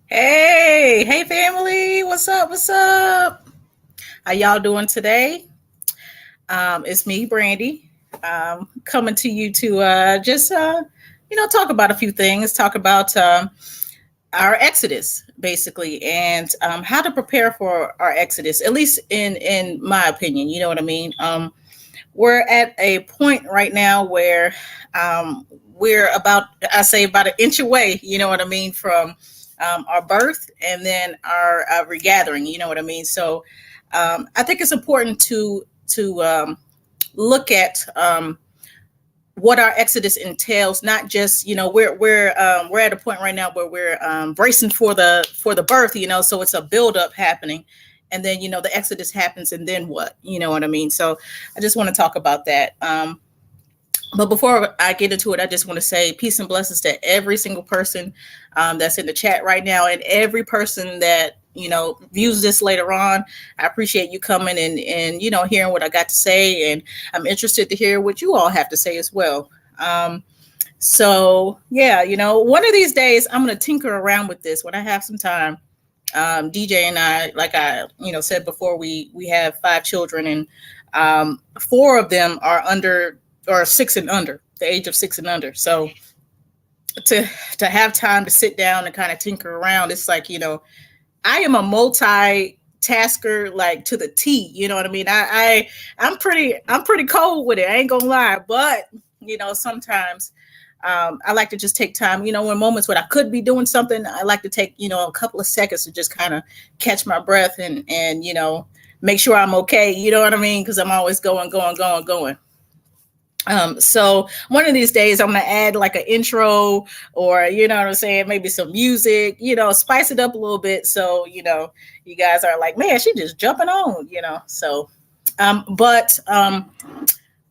Hey, family. What's up? What's up? How y'all doing today? It's me, Brandy, coming to you to just, talk about a few things, talk about our exodus, basically, and how to prepare for our exodus, at least in my opinion. You know what I mean? We're at a point right now where we're about, I say, about an inch away, you know what I mean, from our birth and then our regathering, you know what I mean. So I think it's important to look at what our exodus entails. Not just, we're at a point right now where we're bracing for the birth, so it's a buildup happening, and then the exodus happens, and then what, you know what I mean. So I just want to talk about that. But before I get into it, I just want to say peace and blessings to every single person that's in the chat right now, and every person that views this later on. I appreciate you coming and hearing what I got to say, and I'm interested to hear what you all have to say as well. So yeah, one of these days I'm gonna tinker around with this when I have some time. DJ and I, like I said before, we have 5 children, and four of them are under or 6 and under, the age of 6 and under. So to have time to sit down and kind of tinker around, it's like, I am a multitasker, like to the T. You know what I mean? I'm pretty cold with it. I ain't gonna lie, but sometimes I like to just take time. In moments when I could be doing something, I like to take a couple of seconds to just kind of catch my breath and make sure I'm okay. You know what I mean? Because I'm always going, going, going, going. So one of these days I'm gonna add like an intro, or what I'm saying, maybe some music, spice it up a little bit, so you guys are like, man, she just jumping on, but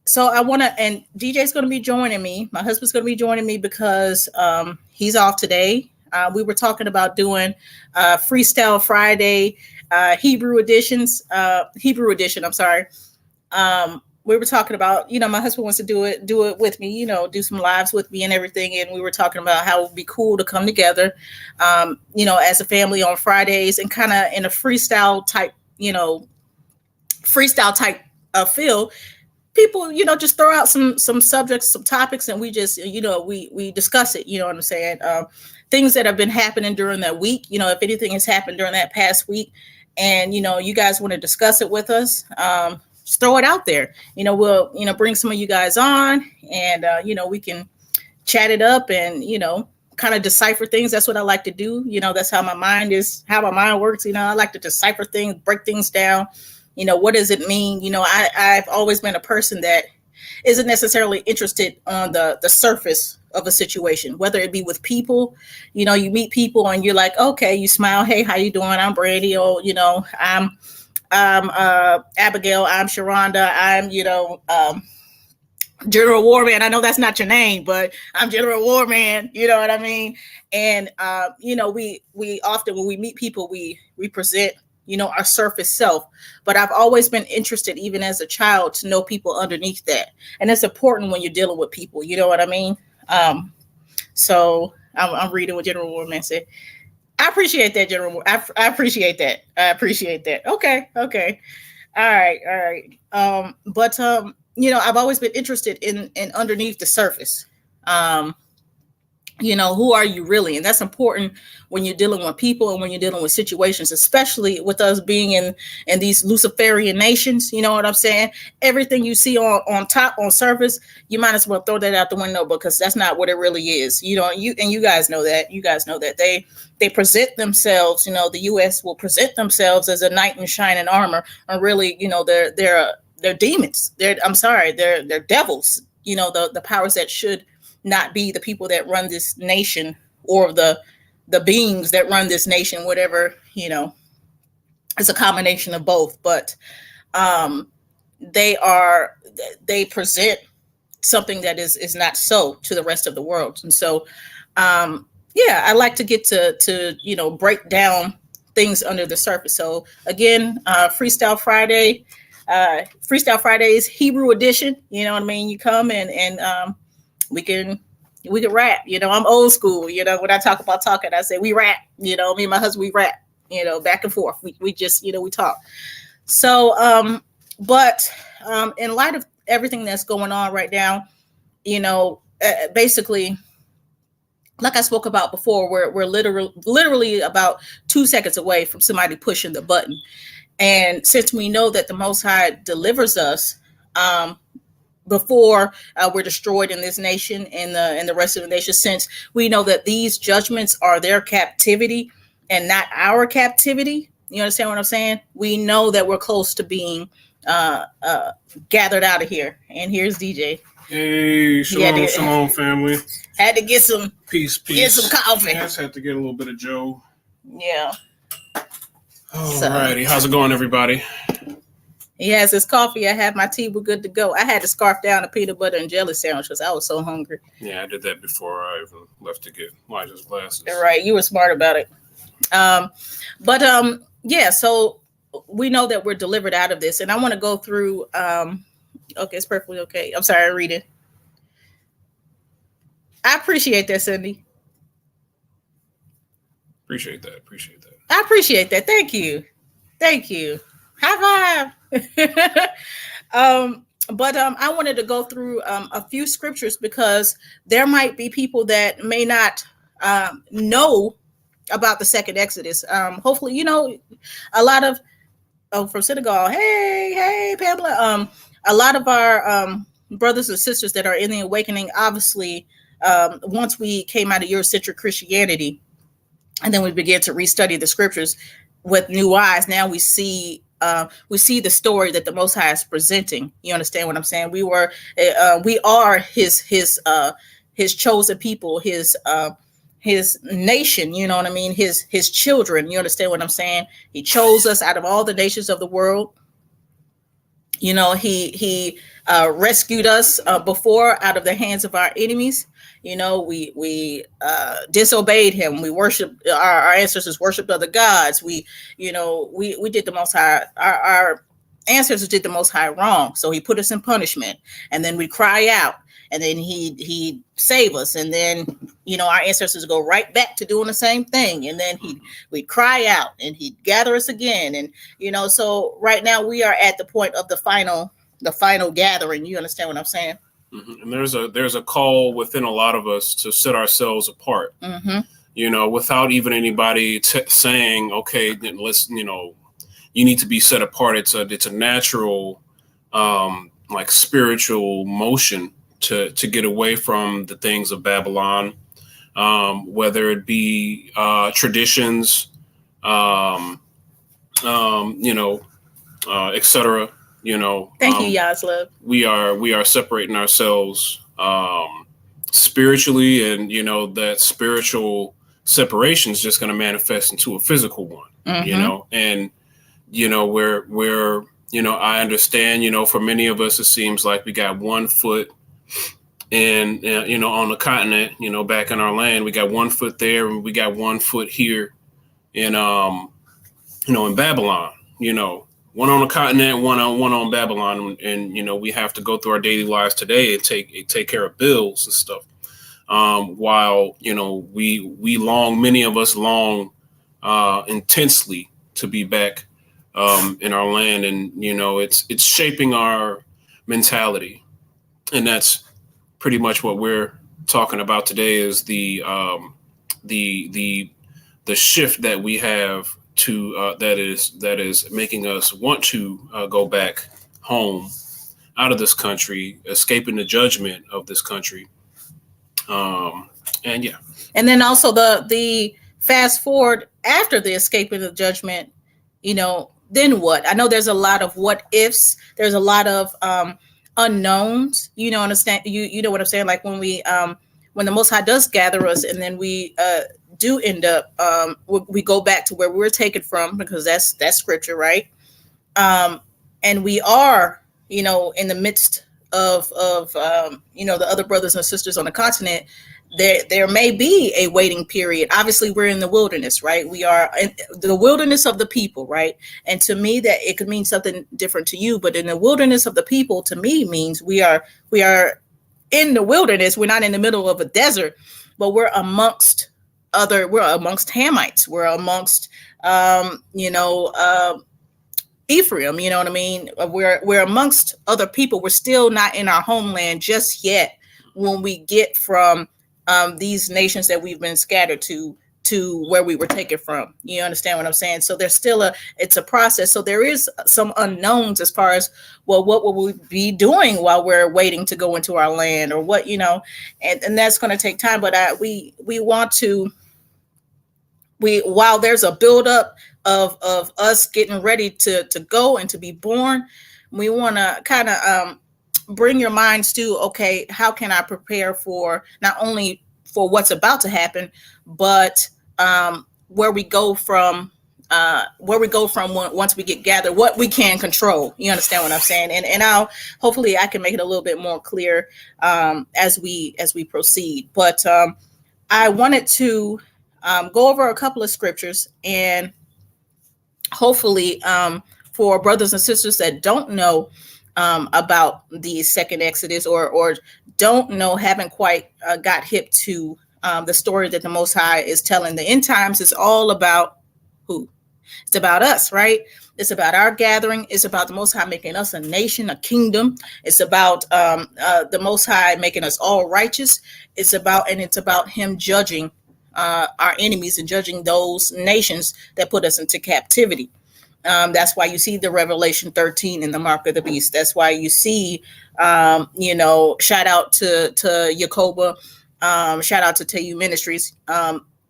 so I want to, and DJ's going to be joining me. My husband's going to be joining me because he's off today. We were talking about doing Freestyle Friday, Hebrew edition. I'm sorry. We were talking about, my husband wants to do it with me, do some lives with me and everything. And we were talking about how it would be cool to come together, as a family on Fridays, and kind of in a freestyle type feel. People, just throw out some subjects, some topics, and we just, we discuss it. You know what I'm saying? Things that have been happening during that week. If anything has happened during that past week, and you guys want to discuss it with us, just throw it out there. We'll bring some of you guys on, and we can chat it up and kind of decipher things. That's what I like to do. That's how my mind works. I like to decipher things, break things down. What does it mean? I've always been a person that isn't necessarily interested on the surface of a situation, whether it be with people. You meet people and you're like, okay, you smile, hey, how you doing? I'm Brandy. Oh, I'm Abigail. I'm Sharonda. I'm General Warman. I know that's not your name, but I'm General Warman. You know what I mean? And we often, when we meet people, we present our surface self. But I've always been interested, even as a child, to know people underneath that. And it's important when you're dealing with people. You know what I mean? So I'm reading what General Warman said. I appreciate that, General. I appreciate that. I appreciate that. Okay. All right. But I've always been interested in underneath the surface. Who are you really? And that's important when you're dealing with people and when you're dealing with situations, especially with us being in these Luciferian nations. You know what I'm saying? Everything you see on top, on surface, you might as well throw that out the window, because that's not what it really is. You guys know that. You guys know that they present themselves. The U.S. will present themselves as a knight in shining armor, and really, they're demons. They're devils. The powers that should not be the people that run this nation, or the beings that run this nation, whatever. It's a combination of both. But they present something that is not so to the rest of the world. And so I like to get to break down things under the surface. So again, Freestyle Fridays, Hebrew edition. You know what I mean? You come and we can We can rap. I'm old school. When I talk about talking, I say we rap. Me and my husband, we rap. Back and forth. We just, we talk. So, but in light of everything that's going on right now, basically, like I spoke about before, we're literally about 2 seconds away from somebody pushing the button. And since we know that the Most High delivers us before we're destroyed in this nation and the rest of the nation, since we know that these judgments are their captivity and not our captivity, you understand what I'm saying? We know that we're close to being gathered out of here. And here's DJ. Hey, shalom, family. Had to get some peace. Get some coffee. I just had to get a little bit of Joe. Yeah. Alrighty, how's it going, everybody? He has his coffee. I have my tea. We're good to go. I had to scarf down a peanut butter and jelly sandwich because I was so hungry. Yeah, I did that before I even left to get Elijah's glasses. Right, you were smart about it. Yeah. So we know that we're delivered out of this, and I want to go through. Okay, it's perfectly okay. I'm sorry, I'm reading. I appreciate that, Cindy. Appreciate that. I appreciate that. Thank you. High five. I wanted to go through a few scriptures because there might be people that may not know about the second Exodus. Hopefully, a lot of from Senegal. Hey, Pamela. A lot of our brothers and sisters that are in the awakening, obviously, once we came out of Eurocentric Christianity, and then we began to restudy the scriptures with new eyes. Now we see the story that the Most High is presenting. You understand what I'm saying? We are his chosen people, his nation. You know what I mean? His children. You understand what I'm saying? He chose us out of all the nations of the world. He rescued us before out of the hands of our enemies. We disobeyed him. We worshiped our ancestors, worshipped other gods. We did the Most High. Our ancestors did the Most High wrong. So he put us in punishment, and then we cry out, and then he save us, and then our ancestors go right back to doing the same thing, and then we cry out, and he'd gather us again, and So right now we are at the point of the final gathering. You understand what I'm saying? Mm-hmm. And there's a call within a lot of us to set ourselves apart. Mm-hmm. Without even anybody saying, okay, then let's you need to be set apart. It's a natural like spiritual motion to get away from the things of Babylon, whether it be traditions, etc. Thank you, Yaslov. We are separating ourselves spiritually, and that spiritual separation is just going to manifest into a physical one. Mm-hmm. And where I understand, for many of us, it seems like we got 1 foot in, on the continent, back in our land. We got 1 foot there, and we got 1 foot here in in Babylon. One on the continent, one on Babylon, and we have to go through our daily lives today and take care of bills and stuff. While many of us long intensely to be back in our land, and it's shaping our mentality, and that's pretty much what we're talking about today. Is the shift that we have to that is making us want to go back home out of this country, escaping the judgment of this country. And then also the fast forward after the escaping of judgment, then what? I know there's a lot of what ifs. There's a lot of unknowns. Understand? You know what I'm saying? Like when the Most High does gather us, and then we do end up we go back to where we were taken from, because that's scripture, right? And we are in the midst of the other brothers and sisters on the continent. There may be a waiting period. Obviously, we're in the wilderness, right? We are in the wilderness of the people, right? And to me, that it could mean something different to you, but in the wilderness of the people, to me, means we are in the wilderness. We're not in the middle of a desert, but we're amongst Hamites. We're amongst, Ephraim, you know what I mean? We're amongst other people. We're still not in our homeland just yet when we get from these nations that we've been scattered to where we were taken from. You understand what I'm saying? So there's still it's a process. So there is some unknowns as far as, well, what will we be doing while we're waiting to go into our land, or what, and that's going to take time. But we want to, while there's a buildup of us getting ready to go and to be born, we want to kind of bring your minds to, okay, how can I prepare for not only for what's about to happen, but where we go from once we get gathered, what we can control. You understand what I'm saying? And hopefully I can make it a little bit more clear as we proceed. But I wanted to go over a couple of scriptures, and hopefully for brothers and sisters that don't know about the second Exodus, or don't know, haven't quite got hip to the story that the Most High is telling. The end times is all about who? It's about us, right? It's about our gathering. It's about the Most High making us a nation, a kingdom. It's about the Most High making us all righteous. It's about Him judging our enemies and judging those nations that put us into captivity. That's why you see the Revelation 13 and the mark of the beast. That's why you see, shout out to Yakoba, shout out to TU Ministries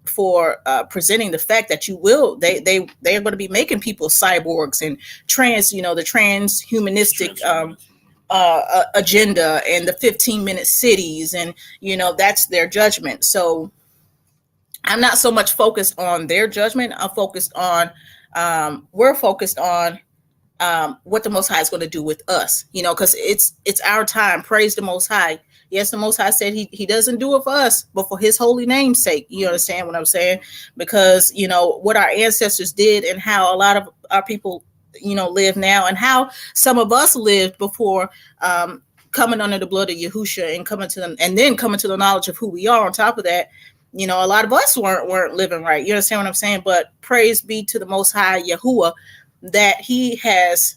for presenting the fact that they're going to be making people cyborgs and the transhumanistic agenda, and the 15-minute cities, and that's their judgment. So I'm not so much focused on their judgment. We're focused on what the Most High is going to do with us, because it's our time. Praise the Most High. Yes, the Most High said he doesn't do it for us, but for his holy name's sake. You understand what I'm saying? Because, what our ancestors did, and how a lot of our people, live now, and how some of us lived before coming under the blood of Yahusha, and coming to the knowledge of who we are. On top of that, a lot of us weren't living right. You understand what I'm saying? But praise be to the Most High Yahuwah, that he has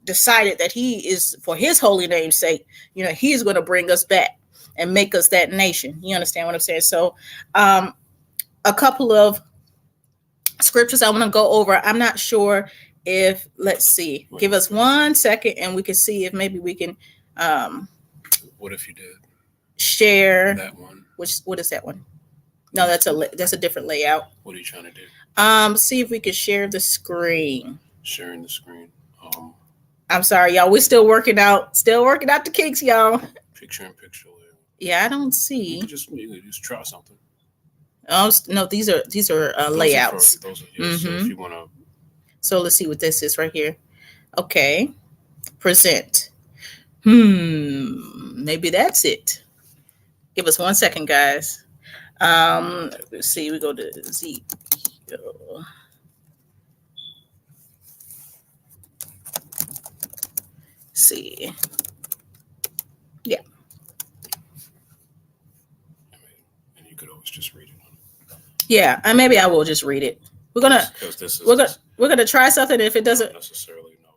decided that he is, for his holy name's sake, he is going to bring us back and make us that nation. You understand what I'm saying? So a couple of scriptures I want to go over. I'm not sure if, let's see, give us 1 second and we can see if maybe we can what if you did share that one? What is that one? No, that's a different layout. What are you trying to do? See if we can share the screen. Sharing the screen. I'm sorry, y'all. We're still working out the kinks, y'all. Picture in picture layout. Yeah, I don't see. You can just try something. Oh no, these are layouts. So if you want to. So let's see what this is right here. Okay, present. Maybe that's it. Give us 1 second, guys. Let's see. We go to Z. See. Yeah. And you could always just read it. Yeah, and maybe I will just read it. We're gonna try something. If it doesn't necessarily know.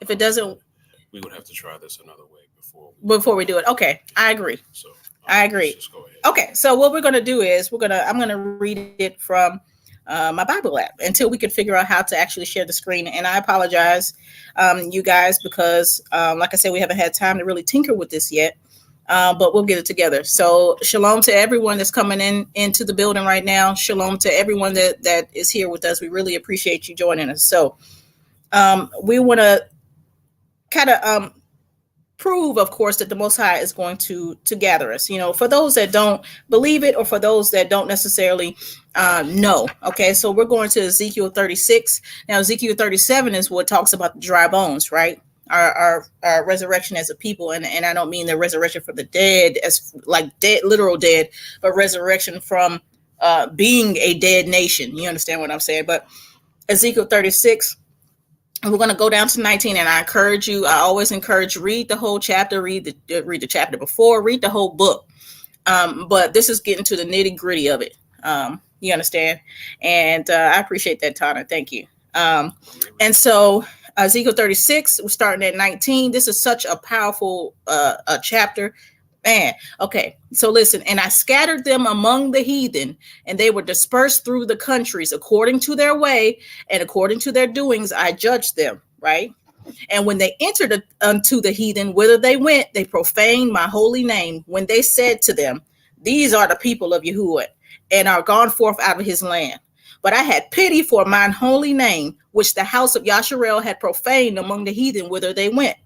If it doesn't, we would have to try this another way before we do it. Okay, I agree. So I agree. Just go ahead. Okay, so what we're gonna do is I'm gonna read it from my Bible app until we can figure out how to actually share the screen. And I apologize, you guys, because like I said, we haven't had time to really tinker with this yet. But we'll get it together. So shalom to everyone that's coming into the building right now. Shalom to everyone that is here with us. We really appreciate you joining us. So we want to kind of prove, of course, that the Most High is going to gather us, for those that don't believe it, or for those that don't necessarily know. Okay, so we're going to Ezekiel 36. Now, Ezekiel 37 is what talks about the dry bones, right? Our resurrection as a people, and I don't mean the resurrection from the dead as like dead, literal dead, but resurrection from being a dead nation. You understand what I'm saying? But Ezekiel 36 we're going to go down to 19, and I always encourage, read the whole chapter, read the chapter before, read the whole book. But this is getting to the nitty gritty of it. You understand? And I appreciate that, Tana. Thank you. And so Ezekiel 36, we're starting at 19. This is such a powerful a chapter. Man, okay. So listen, and I scattered them among the heathen, and they were dispersed through the countries according to their way and according to their doings. I judged them, right? And when they entered unto the heathen, whither they went, they profaned my holy name. When they said to them, these are the people of Yahuwah, and are gone forth out of his land. But I had pity for mine holy name, which the house of Yasharel had profaned among the heathen, whither they went.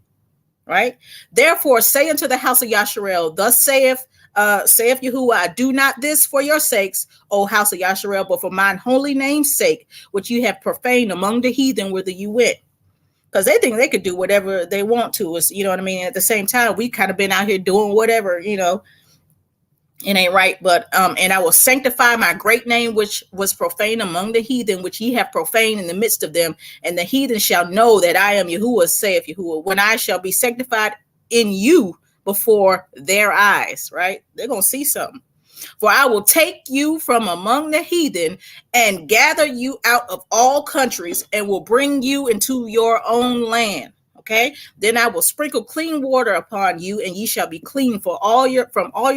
Right? Therefore, say unto the house of Yasharel, thus saith Yahuwah, I do not this for your sakes, O house of Yasharel, but for mine holy name's sake, which you have profaned among the heathen, whither you went. Because they think they could do whatever they want to us, you know what I mean? At the same time, we kind of been out here doing whatever, you know, it ain't right. But and I will sanctify my great name, which was profaned among the heathen, which ye have profaned in the midst of them. And the heathen shall know that I am Yahuwah, saith Yahuwah, when I shall be sanctified in you before their eyes. Right? They're gonna see something. For I will take you from among the heathen and gather you out of all countries, and will bring you into your own land. Okay, then I will sprinkle clean water upon you, and ye shall be clean from all your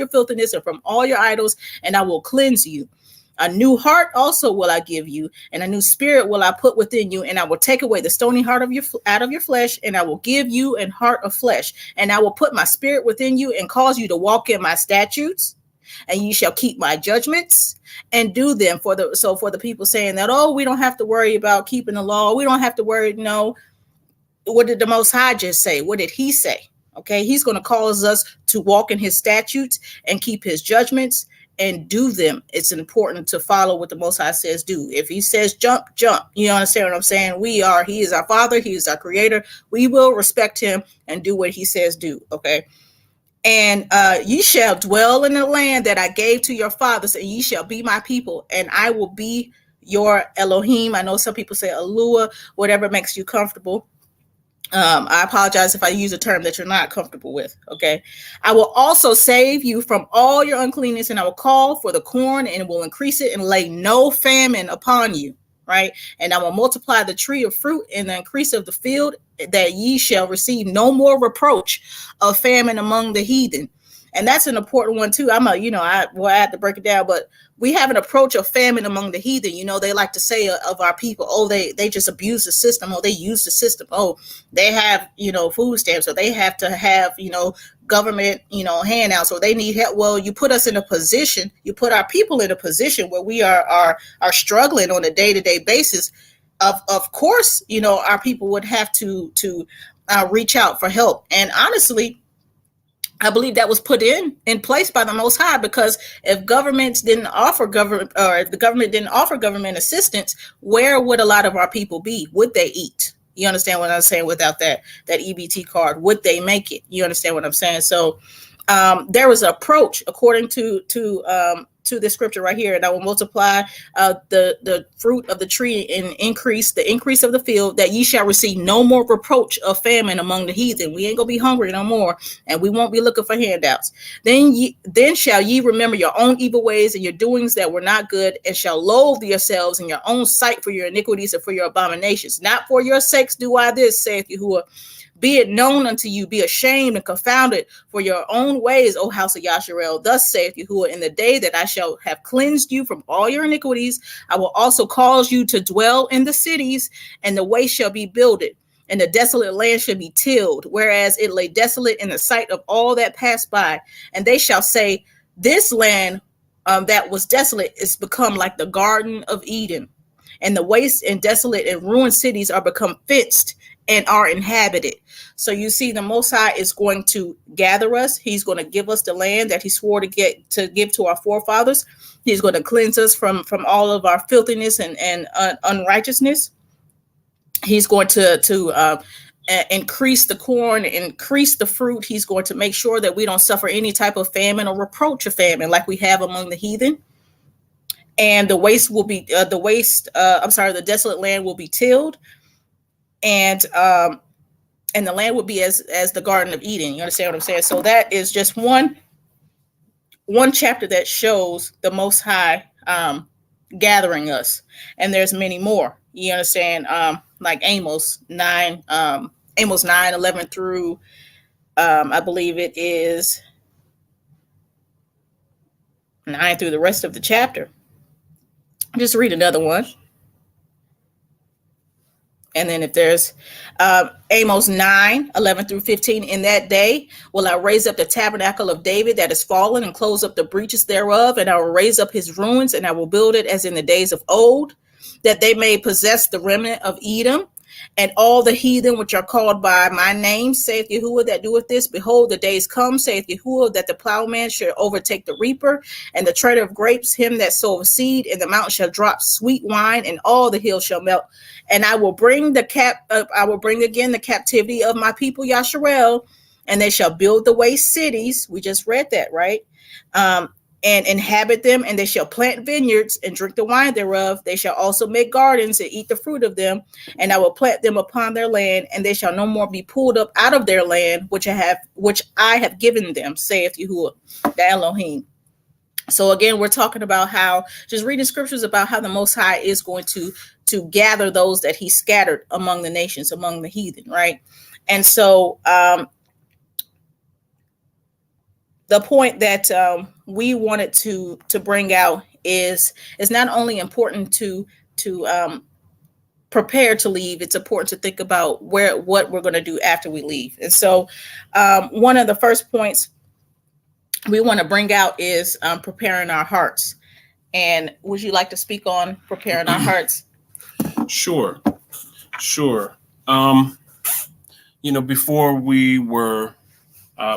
filthiness and from all your idols, and I will cleanse you. A new heart also will I give you, and a new spirit will I put within you, and I will take away the stony heart out of your flesh, and I will give you an heart of flesh, and I will put my spirit within you, and cause you to walk in my statutes, and you shall keep my judgments and do them. For the people saying that, oh, we don't have to worry about keeping the law, we don't have to worry. No. What did the Most High just say? What did he say? Okay, he's going to cause us to walk in his statutes and keep his judgments and do them. It's important to follow what the Most High says do. If he says jump, jump. You understand what I'm saying? He is our Father. He is our Creator. We will respect him and do what he says do. Okay. And ye shall dwell in the land that I gave to your fathers, and ye shall be my people, and I will be your Elohim. I know some people say Alua, whatever makes you comfortable. I apologize if I use a term that you're not comfortable with. Okay. I will also save you from all your uncleanness, and I will call for the corn, and will increase it, and lay no famine upon you. Right. And I will multiply the tree of fruit and the increase of the field, that ye shall receive no more reproach of famine among the heathen. And that's an important one too. I have to break it down, but we have an approach of famine among the heathen. You know, they like to say of our people, oh, they just abuse the system. Oh, they use the system. Oh, they have, food stamps, or they have to have, government, handouts, or they need help. Well, you put us in a position, you put our people in a position where we are struggling on a day-to-day basis. Of course, our people would have to reach out for help. And honestly, I believe that was put in place by the Most High, because if governments didn't offer if the government didn't offer government assistance, where would a lot of our people be? Would they eat? You understand what I'm saying? Without that EBT card, would they make it? You understand what I'm saying? So there was an approach according to the scripture right here, and I will multiply the fruit of the tree and increase of the field, that ye shall receive no more reproach of famine among the heathen. We ain't gonna be hungry no more, and we won't be looking for handouts. Then shall ye remember your own evil ways and your doings that were not good, and shall loathe yourselves in your own sight for your iniquities and for your abominations. Not for your sakes do I this, saith Yahuwah. Be it known unto you, be ashamed and confounded for your own ways, O house of Yasharel. Thus saith Yahuwah, in the day that I shall have cleansed you from all your iniquities, I will also cause you to dwell in the cities, and the way shall be builded, and the desolate land shall be tilled, whereas it lay desolate in the sight of all that passed by. And they shall say, this land that was desolate is become like the Garden of Eden, and the waste and desolate and ruined cities are become fenced and are inhabited. So you see, the Most High is going to gather us. He's going to give us the land that he swore to give to our forefathers. He's going to cleanse us from all of our filthiness and unrighteousness. He's going to increase the corn, increase the fruit. He's going to make sure that we don't suffer any type of famine or reproach of famine like we have among the heathen. And the waste will be the desolate land will be tilled. and the land would be as the Garden of Eden. You understand what I'm saying? So that is just one chapter that shows the Most High gathering us, and there's many more. You understand? Like Amos 9, Amos 9:11 through I believe it is 9 through the rest of the chapter. Just read another one. And then if there's Amos 9:11 through 15, in that day will I raise up the tabernacle of David that is fallen and close up the breaches thereof, and I will raise up his ruins, and I will build it as in the days of old, that they may possess the remnant of Edom, and all the heathen which are called by my name, saith Yahuwah that doeth this. Behold, the days come, saith Yahuwah, that the plowman shall overtake the reaper, and the treader of grapes him that soweth seed, and the mountain shall drop sweet wine, and all the hills shall melt. And I will bring again the captivity of my people Yasharel, and they shall build the waste cities. We just read that, right? And inhabit them, and they shall plant vineyards and drink the wine thereof. They shall also make gardens and eat the fruit of them, and I will plant them upon their land, and they shall no more be pulled up out of their land, which I have given them, saith Yahuwah, the Elohim. So again, we're talking about how, just reading scriptures about how the Most High is going to gather those that he scattered among the nations, among the heathen, right? And so the point that we wanted to bring out is not only important to prepare to leave, it's important to think about what we're going to do after we leave. And so one of the first points we want to bring out is preparing our hearts. And would you like to speak on preparing our hearts? Sure. Before we were,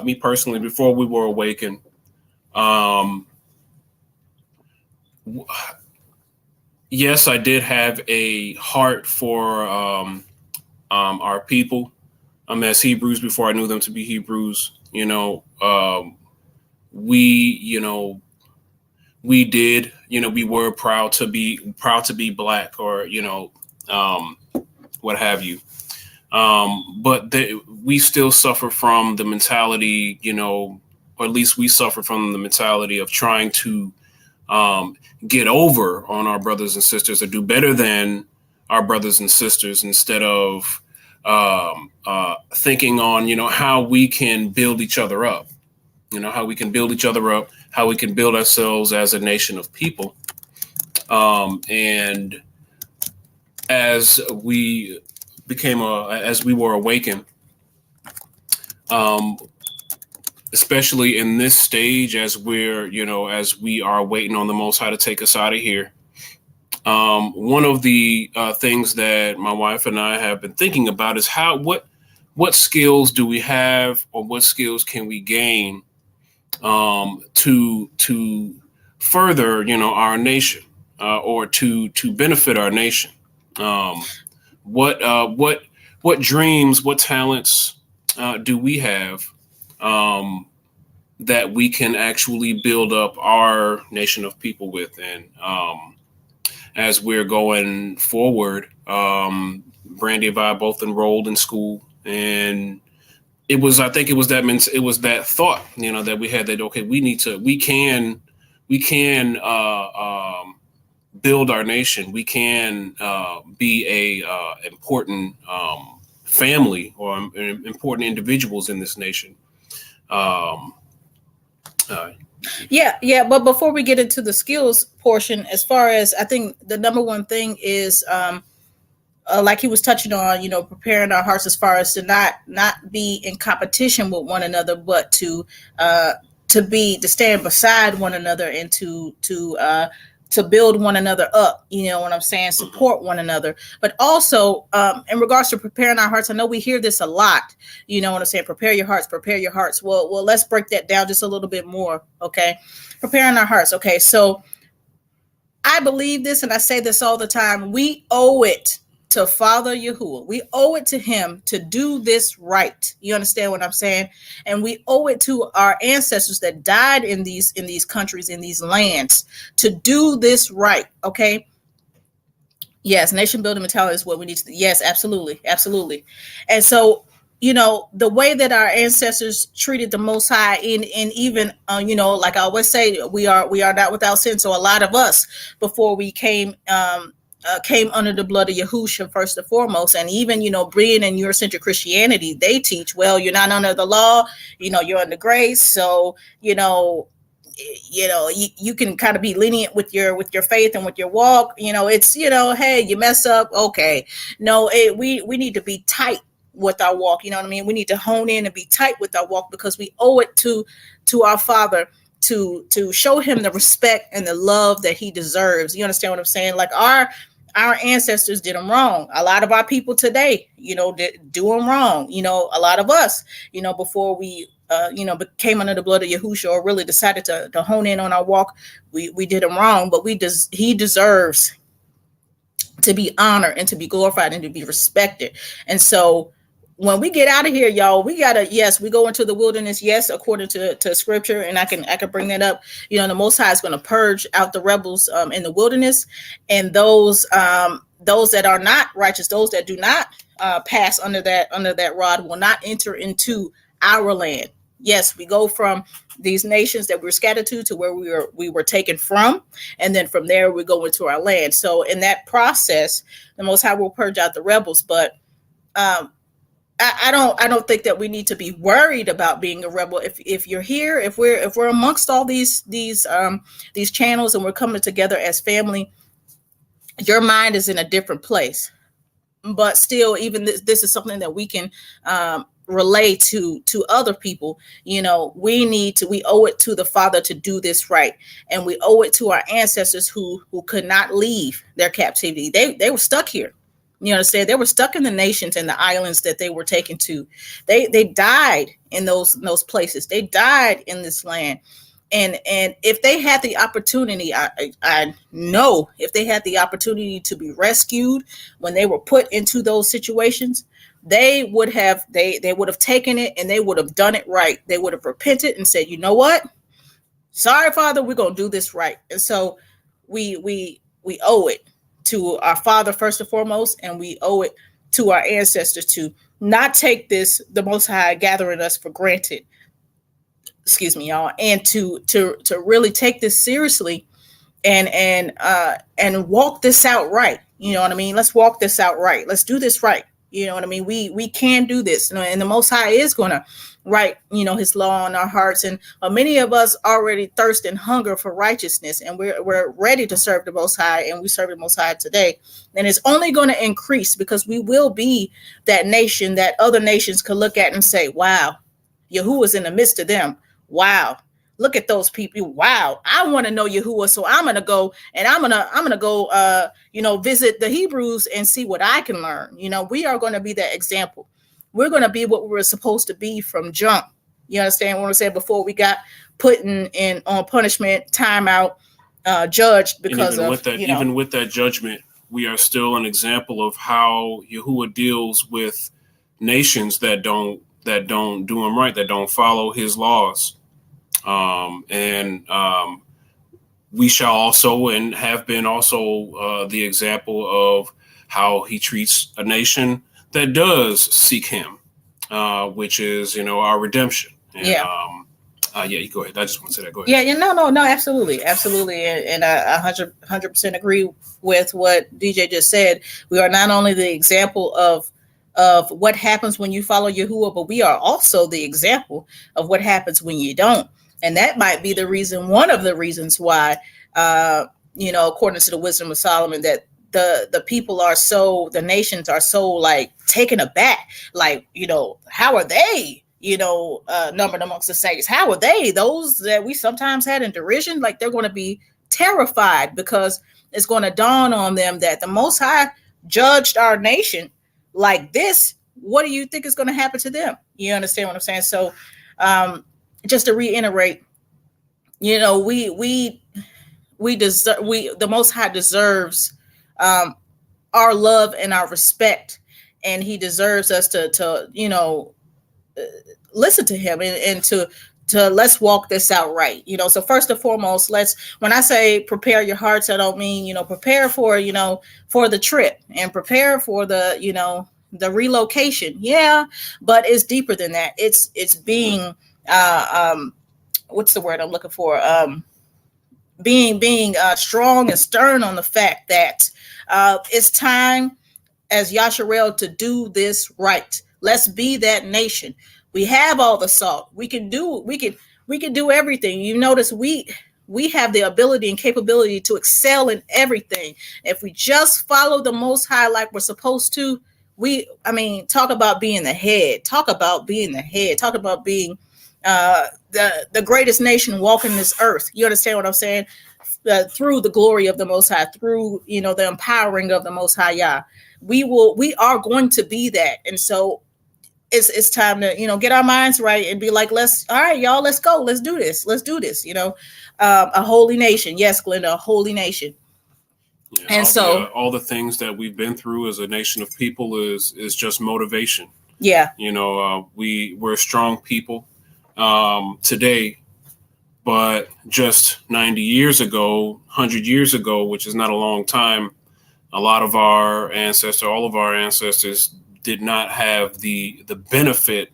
me personally, before we were awakened, yes, I did have a heart for our people. As Hebrews, before I knew them to be Hebrews, we did, we were proud to be Black, or what have you. But we still suffer from the mentality, or at least we suffer from the mentality of trying to get over on our brothers and sisters, or do better than our brothers and sisters, instead of thinking on, how we can build each other up, how we can build each other up, how we can build ourselves as a nation of people. And as we were awakened, especially in this stage, as we are waiting on the Most High to take us out of here. One of the things that my wife and I have been thinking about is what skills do we have, or what skills can we gain to further, our nation, or to benefit our nation. What dreams, what talents do we have that we can actually build up our nation of people with? And as we're going forward, Brandy and I both enrolled in school, and I think it was that thought, that we had, that, okay, we can build our nation. We can be a important family, or important individuals in this nation. Yeah. But before we get into the skills portion, as far as, I think the number one thing is, like he was touching on, preparing our hearts, as far as to not be in competition with one another, but to stand beside one another, and to build one another up, what I'm saying, support one another. But also, in regards to preparing our hearts, I know we hear this a lot, what I'm saying, prepare your hearts. Well, let's break that down just a little bit more. Okay. Preparing our hearts. Okay. So I believe this, and I say this all the time. We owe it to Father Yahuwah. We owe it to him to do this right. You understand what I'm saying? And we owe it to our ancestors that died in these countries, in these lands, to do this right. Okay. Yes, nation building mentality is what we need to. Yes, absolutely, absolutely. And so, the way that our ancestors treated the Most High, in even, like I always say, we are not without sin. So a lot of us, before we came under the blood of Yahusha first and foremost, and even being in Eurocentric Christianity, they teach, well, you're not under the law, you're under grace. So you can kind of be lenient with your faith and with your walk. It's, hey, you mess up, okay. No, we need to be tight with our walk. You know what I mean? We need to hone in and be tight with our walk, because we owe it to our Father to show him the respect and the love that he deserves. You understand what I'm saying? Like our ancestors did them wrong. A lot of our people today, do them wrong. A lot of us, before we, came under the blood of Yahushua, or really decided to hone in on our walk, we did him wrong. But he deserves to be honored and to be glorified and to be respected. And so when we get out of here, y'all, we gotta, yes, we go into the wilderness, yes, according to scripture, and I can bring that up. The Most High is going to purge out the rebels in the wilderness, and those that are not righteous, those that do not pass under that rod, will not enter into our land. Yes, we go from these nations that we're scattered to where we were taken from, and then from there we go into our land. So in that process, the Most High will purge out the rebels. But I don't think that we need to be worried about being a rebel. If you're here, if we're amongst all these channels, and we're coming together as family, your mind is in a different place. But still, even this is something that we can relay to other people. We owe it to the Father to do this right, and we owe it to our ancestors who could not leave their captivity. They were stuck here. You understand? They were stuck in the nations and the islands that they were taken to. They died in those places. They died in this land. And if they had the opportunity, I know if they had the opportunity to be rescued when they were put into those situations, they would have taken it, and they would have done it right. They would have repented and said, you know what? Sorry, Father, we're gonna do this right. And so we owe it to our Father first and foremost, and we owe it to our ancestors to not take the Most High gathering us for granted. Excuse me, y'all, and to really take this seriously, and walk this out right. You know what I mean? Let's walk this out right. Let's do this right. You know what I mean? We can do this, and the Most High is gonna write, his law on our hearts. And many of us already thirst and hunger for righteousness, and we're ready to serve the Most High, and we serve the Most High today. And it's only going to increase, because we will be that nation that other nations could look at and say, wow, Yahuwah's in the midst of them. Wow, look at those people. Wow, I want to know Yahuwah, so I'm gonna go, and I'm gonna go visit the Hebrews and see what I can learn. We are going to be that example. We're going to be what we were supposed to be from jump. You understand what I'm saying? Before we got put in on punishment, timeout, judged because even with that judgment, we are still an example of how Yahuwah deals with nations that don't do him right, that don't follow his laws. We shall also, and have been also, the example of how he treats a nation that does seek him, which is, our redemption. And, you go ahead. I just want to say that. Go ahead. Yeah, no, absolutely. And I 100% agree with what DJ just said. We are not only the example of what happens when you follow Yahuwah, but we are also the example of what happens when you don't. And that might be one of the reasons why, according to the wisdom of Solomon, that the people the nations are so like taken aback, like, how are they, numbered amongst the saints? How are they, those that we sometimes had in derision? Like, they're going to be terrified, because it's going to dawn on them that the Most High judged our nation like this. What do you think is going to happen to them? You understand what I'm saying? So, just to reiterate, we deserve, the Most High deserves our love and our respect, and he deserves us to listen to him, and let's walk this out right. So first and foremost, when I say prepare your hearts, I don't mean, prepare for, for the trip and prepare for the, the relocation. Yeah. But it's deeper than that. It's being, what's the word I'm looking for? Being strong and stern on the fact that it's time as Yasharel to do this right. Let's be that nation. We have all the salt. We can do everything. You notice we have the ability and capability to excel in everything. If we just follow the Most High like we're supposed to, talk about being the head. Talk about being the head. Talk about being the greatest nation walking this earth. You understand what I'm saying? Through the glory of the Most High, through the empowering of the Most High Yah, we are going to be that. And so it's time to get our minds right and be like, all right, y'all, let's go, let's do this, a holy nation. Yes, Glenda, a holy nation. Yeah, and all the things that we've been through as a nation of people is just motivation. Yeah. We're a strong people today, but just 90 years ago, 100 years ago, which is not a long time, all of our ancestors did not have the benefit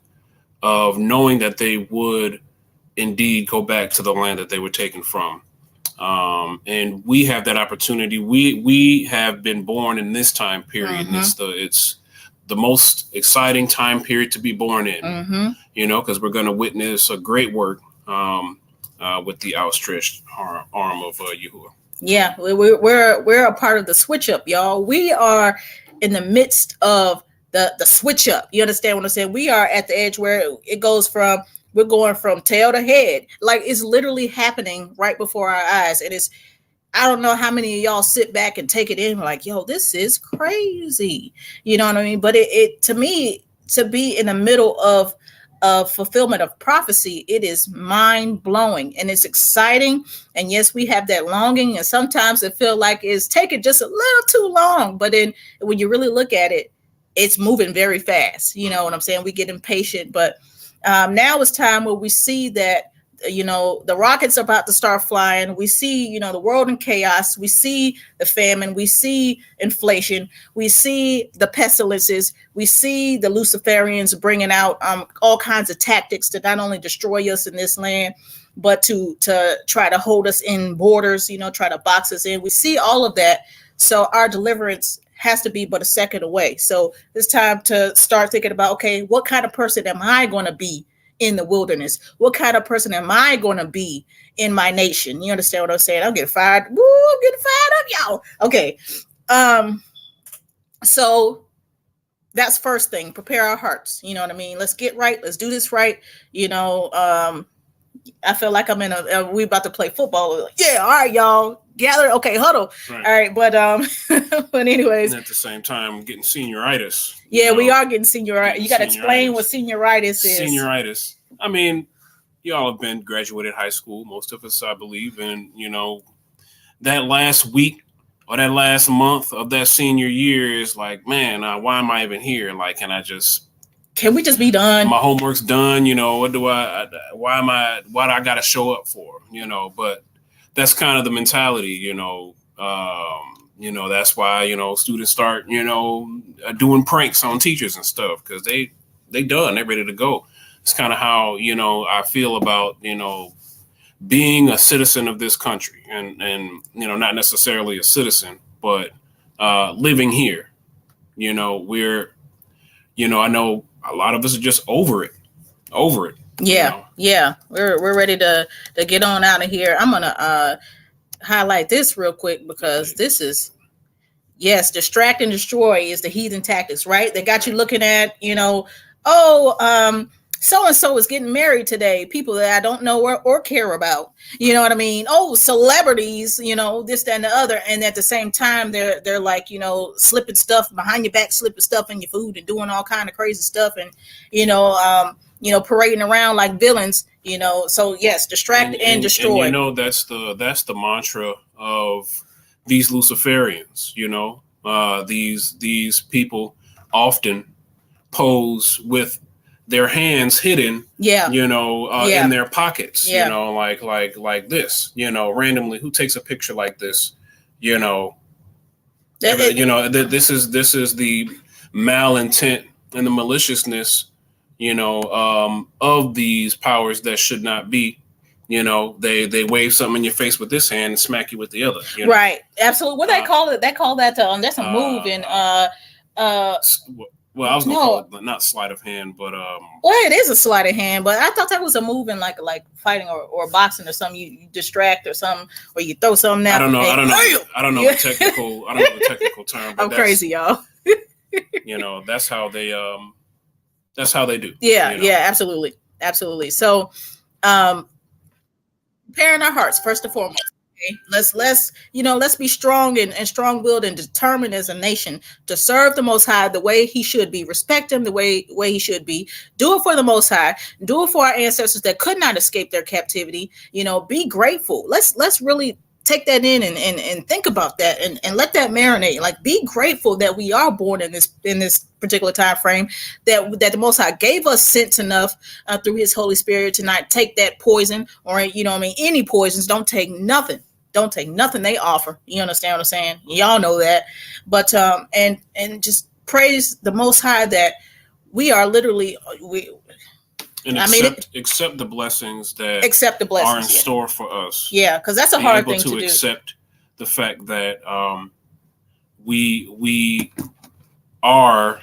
of knowing that they would indeed go back to the land that they were taken from. And we have that opportunity. We have been born in this time period. Mm-hmm. And it's the most exciting time period to be born in, mm-hmm. Because we're going to witness a great work with the outstretched arm of Yahuwah. Yeah, we're a part of the switch up, y'all. We are in the midst of the switch up. You understand what I'm saying? We are at the edge where it goes from, we're going from tail to head. Like, it's literally happening right before our eyes. And I don't know how many of y'all sit back and take it in like, yo, this is crazy. You know what I mean? But it to me, to be in the middle of fulfillment of prophecy, it is mind blowing and it's exciting. And yes, we have that longing, and sometimes it feels like it's taking just a little too long. But then when you really look at it, it's moving very fast. You know what I'm saying? We get impatient, but now it's time where we see that, the rockets are about to start flying. We see, the world in chaos. We see the famine. We see inflation. We see the pestilences. We see the Luciferians bringing out all kinds of tactics to not only destroy us in this land, but to try to hold us in borders, try to box us in. We see all of that. So our deliverance has to be but a second away. So it's time to start thinking about, okay, what kind of person am I going to be in the wilderness? What kind of person am I going to be in my nation? You understand what I'm saying? I'm getting fired. Woo, I'm getting fired up, y'all. Okay. So that's first thing, prepare our hearts. You know what I mean? Let's get right. Let's do this right. I feel like I'm we about to play football. Yeah. All right, y'all. Gather. Okay, huddle. Right. All right, but but anyways. And at the same time, getting senioritis. Yeah, we are getting senioritis. You got to explain what senioritis is. Senioritis. I mean, y'all have been graduated high school, most of us, I believe, and that last week or that last month of that senior year is like, man, why am I even here? Like, can we just be done? My homework's done. What do why do I got to show up for? But that's kind of the mentality, that's why, students start, doing pranks on teachers and stuff because they done, they're ready to go. It's kind of how, I feel about, being a citizen of this country and, not necessarily a citizen, but living here, we're, I know a lot of us are just over it. Yeah. Yeah. We're ready to get on out of here. I'm going to highlight this real quick because this is, yes, distract and destroy is the heathen tactics, right? They got you looking at, so-and-so is getting married today. People that I don't know or care about. You know what I mean? Oh, celebrities, this, that, and the other. And at the same time, they're like, slipping stuff behind your back, slipping stuff in your food and doing all kind of crazy stuff. And, parading around like villains, so yes, distract and destroy. And, that's the mantra of these Luciferians, these people often pose with their hands hidden, in their pockets, like this, randomly, who takes a picture like this, this is the malintent and the maliciousness, of these powers that should not be. They wave something in your face with this hand and smack you with the other. Right. Absolutely. What they call it? They call that that's a move in well, I was gonna call it not sleight of hand, but well, it is a sleight of hand, but I thought that was a move in like fighting or boxing or something. You distract or something, or you throw something out. I don't know the technical term. But I'm crazy, y'all. That's how they do. Yeah, absolutely. So, preparing our hearts first and foremost. Okay? Let's be strong and strong-willed and determined as a nation to serve the Most High the way He should be. Respect Him the way He should be. Do it for the Most High. Do it for our ancestors that could not escape their captivity. Be grateful. Let's really take that in and think about that and let that marinate. Like, be grateful that we are born in this particular time frame, that the Most High gave us sense enough through His Holy Spirit to not take that poison or any poisons. Don't take nothing they offer. You understand what I'm saying? Y'all know that. But and just praise the Most High that we are literally accept the blessings that are in store for us. Yeah, because that's a hard thing to do. Accept the fact that we are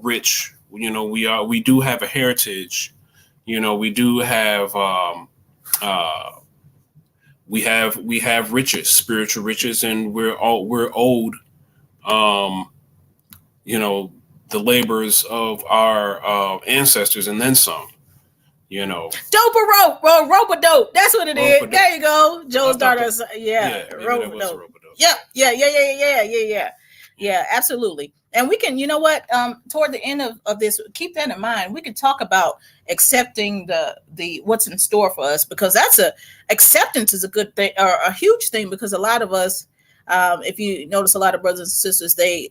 rich. We do have a heritage. We do have we have riches, spiritual riches, and we're owed the labors of our ancestors and then some. Dope or rope a dope. That's what it is. There you go. Joe's daughter. Rope a dope. Yeah, absolutely. And we can, toward the end of this, keep that in mind. We can talk about accepting the what's in store for us, because acceptance is a good thing, or a huge thing, because a lot of us, if you notice, a lot of brothers and sisters, they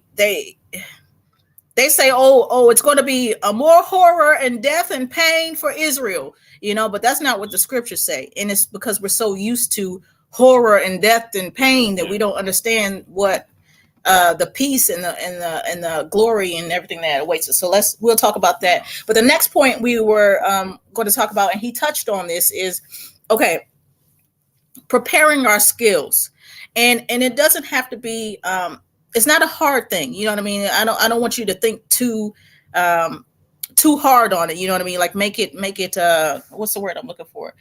say, oh, it's going to be a more horror and death and pain for Israel, but that's not what the scriptures say. And it's because we're so used to horror and death and pain that we don't understand what the peace and the glory and everything that awaits us. So we'll talk about that. But the next point we were going to talk about, and he touched on this, is preparing our skills, and it doesn't have to be. It's not a hard thing. You know what I mean? I don't want you to think too hard on it. You know what I mean? Like make it. What's the word I'm looking for?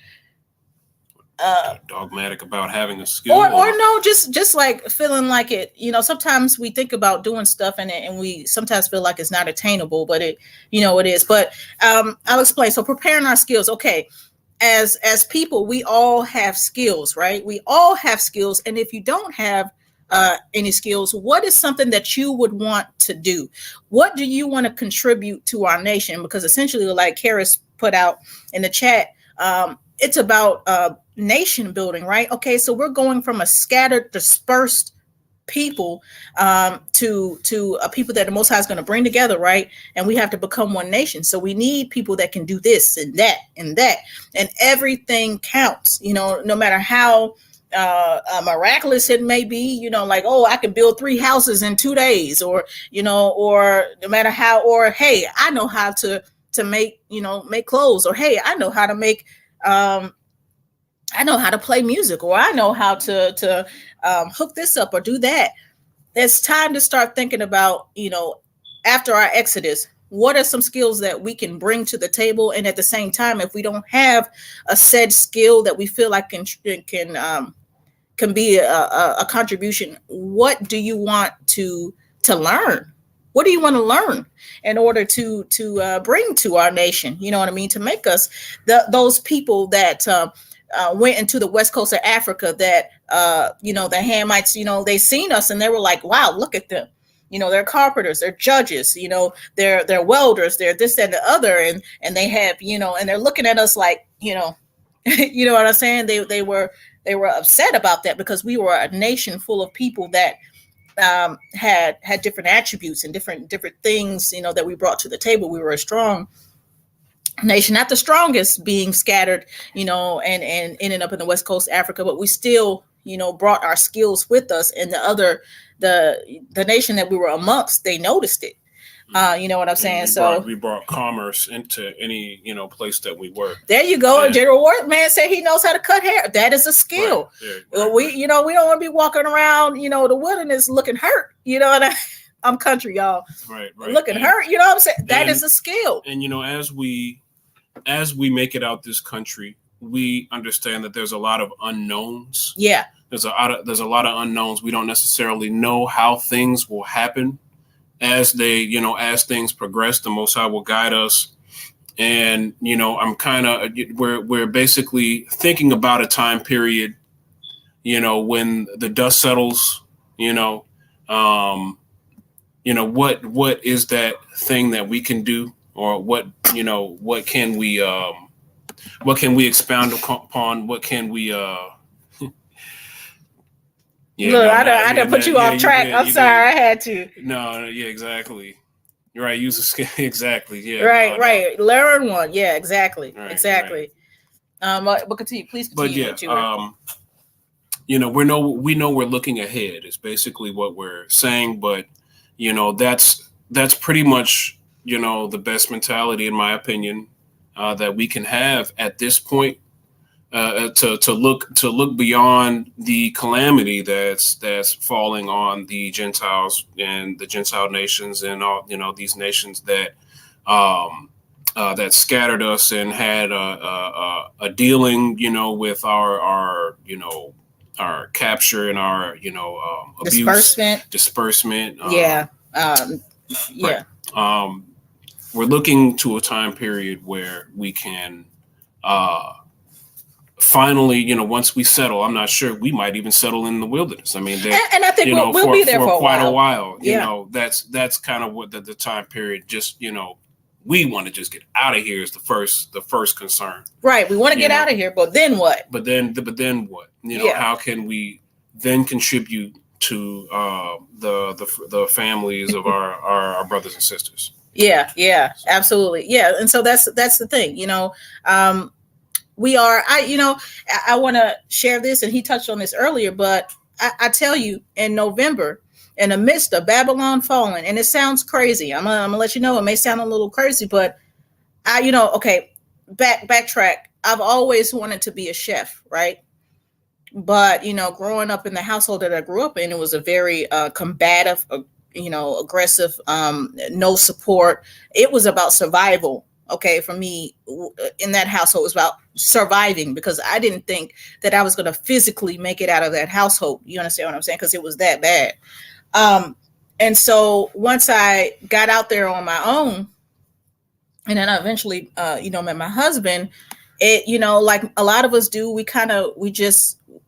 Dogmatic about having a skill, or no, just like feeling like it. Sometimes we think about doing stuff and we sometimes feel like it's not attainable, but it is. But I'll explain. So preparing our skills. Okay. As people, we all have skills, right? We all have skills. And if you don't have any skills, what is something that you would want to do? What do you want to contribute to our nation? Because essentially, like Karis put out in the chat, it's about nation building, right? Okay, so we're going from a scattered, dispersed people to a people that the Most High is going to bring together, right? And we have to become one nation. So we need people that can do this and that and that, and everything counts. No matter how miraculous it may be, like, oh, I can build 3 houses in 2 days, or or no matter how, or hey, I know how to make make clothes, or hey, I know how to make I know how to play music, or I know how to hook this up or do that. It's time to start thinking about, after our exodus, what are some skills that we can bring to the table? And at the same time, if we don't have a said skill that we feel like can be a contribution, what do you want to learn? What do you want to learn in order to bring to our nation? You know what I mean? To make us those people that went into the west coast of Africa, that the Hamites, they seen us and they were like, wow, look at them. They're carpenters, they're judges, they're welders, they're this, that, and the other, and they have, and they're looking at us like, you know what I'm saying? They were upset about that, because we were a nation full of people that had different attributes and different things, that we brought to the table. We were a strong nation, not the strongest, being scattered, and ending up in the West Coast Africa, but we still, brought our skills with us. And the nation that we were amongst, they noticed it. You know what I'm saying? We brought commerce into any, place that we were. There you go. And General Worthman said he knows how to cut hair. That is a skill. Right. We don't want to be walking around, the wilderness looking hurt. I'm country, y'all. Right. Looking hurt. You know what I'm saying? That is a skill. And as we make it out this country, we understand that there's a lot of unknowns. Yeah. There's a lot of unknowns. We don't necessarily know how things will happen. As as things progress, the Most High will guide us. And, I'm we're basically thinking about a time period, when the dust settles, what is that thing that we can do, or what can we expound upon? What can we, Yeah, look, I done put you off track. I'm sorry, I had to. No, yeah, exactly. You're right. Use a skill. Exactly. Yeah. Right. Learn one. Yeah, exactly. Right, exactly. Right. But continue. Please continue. But yeah, we know we're looking ahead. Is basically what we're saying. But that's pretty much the best mentality, in my opinion, that we can have at this point. To look beyond the calamity that's falling on the Gentiles and the Gentile nations and all these nations that that scattered us and had a dealing with our capture and our abuse, disbursement. Yeah. Right. We're looking to a time period where we can. Finally, once we settle, I'm not sure, we might even settle in the wilderness. I mean, and I think we'll be there for quite a while. Yeah. That's kind of what the time period. Just we want to just get out of here is the first concern. Right, we want to get out of here, but then what? But then what? How can we then contribute to the families of our brothers and sisters? Yeah, absolutely. Yeah, and so that's the thing. We are, I want to share this, and he touched on this earlier, but I tell you, in November, in the midst of Babylon falling, and it sounds crazy. I'm gonna let you know, it may sound a little crazy, but backtrack. I've always wanted to be a chef, right? But, growing up in the household that I grew up in, it was a very combative, aggressive, no support. It was about survival. Okay, for me, in that household, it was about surviving, because I didn't think that I was going to physically make it out of that household. You understand what I'm saying? Because it was that bad. And so once I got out there on my own, and then I eventually, met my husband, it, like a lot of us do,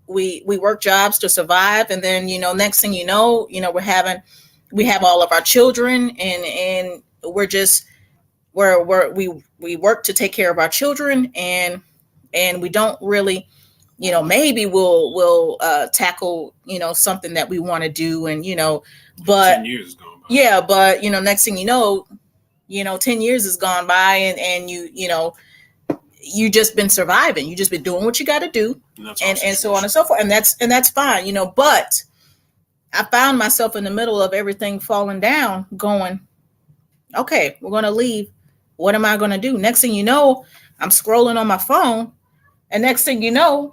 we work jobs to survive. And then, next thing you know, we have all of our children, and we're just, we work to take care of our children, and we don't really, maybe we'll tackle, something that we want to do, and, but 10 years gone by. Yeah, but, next thing 10 years has gone by, and you just been surviving. You just been doing what you got to do, and so on and so forth. And that's fine, but I found myself in the middle of everything falling down going, okay, we're going to leave. What am I going to do? Next thing you know, I'm scrolling on my phone, and next thing you know,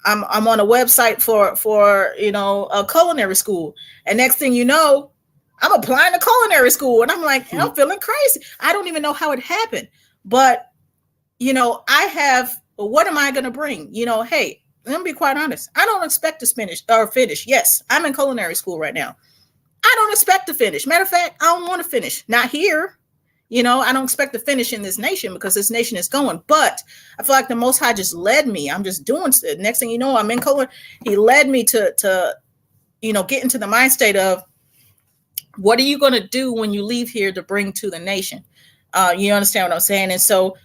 I'm on a website for a culinary school, and next thing you know, I'm applying to culinary school, and I'm like, I'm feeling crazy. I don't even know how it happened, but what am I going to bring? Hey, let me be quite honest. I don't expect to finish. Yes, I'm in culinary school right now. I don't expect to finish. Matter of fact, I don't want to finish. Not here. I don't expect to finish in this nation, because this nation is going. But I feel like the Most High just led me. I'm just doing it. Next thing you know, I'm in culinary. He led me to get into the mind state of, what are you going to do when you leave here to bring to the nation? You understand what I'm saying? And so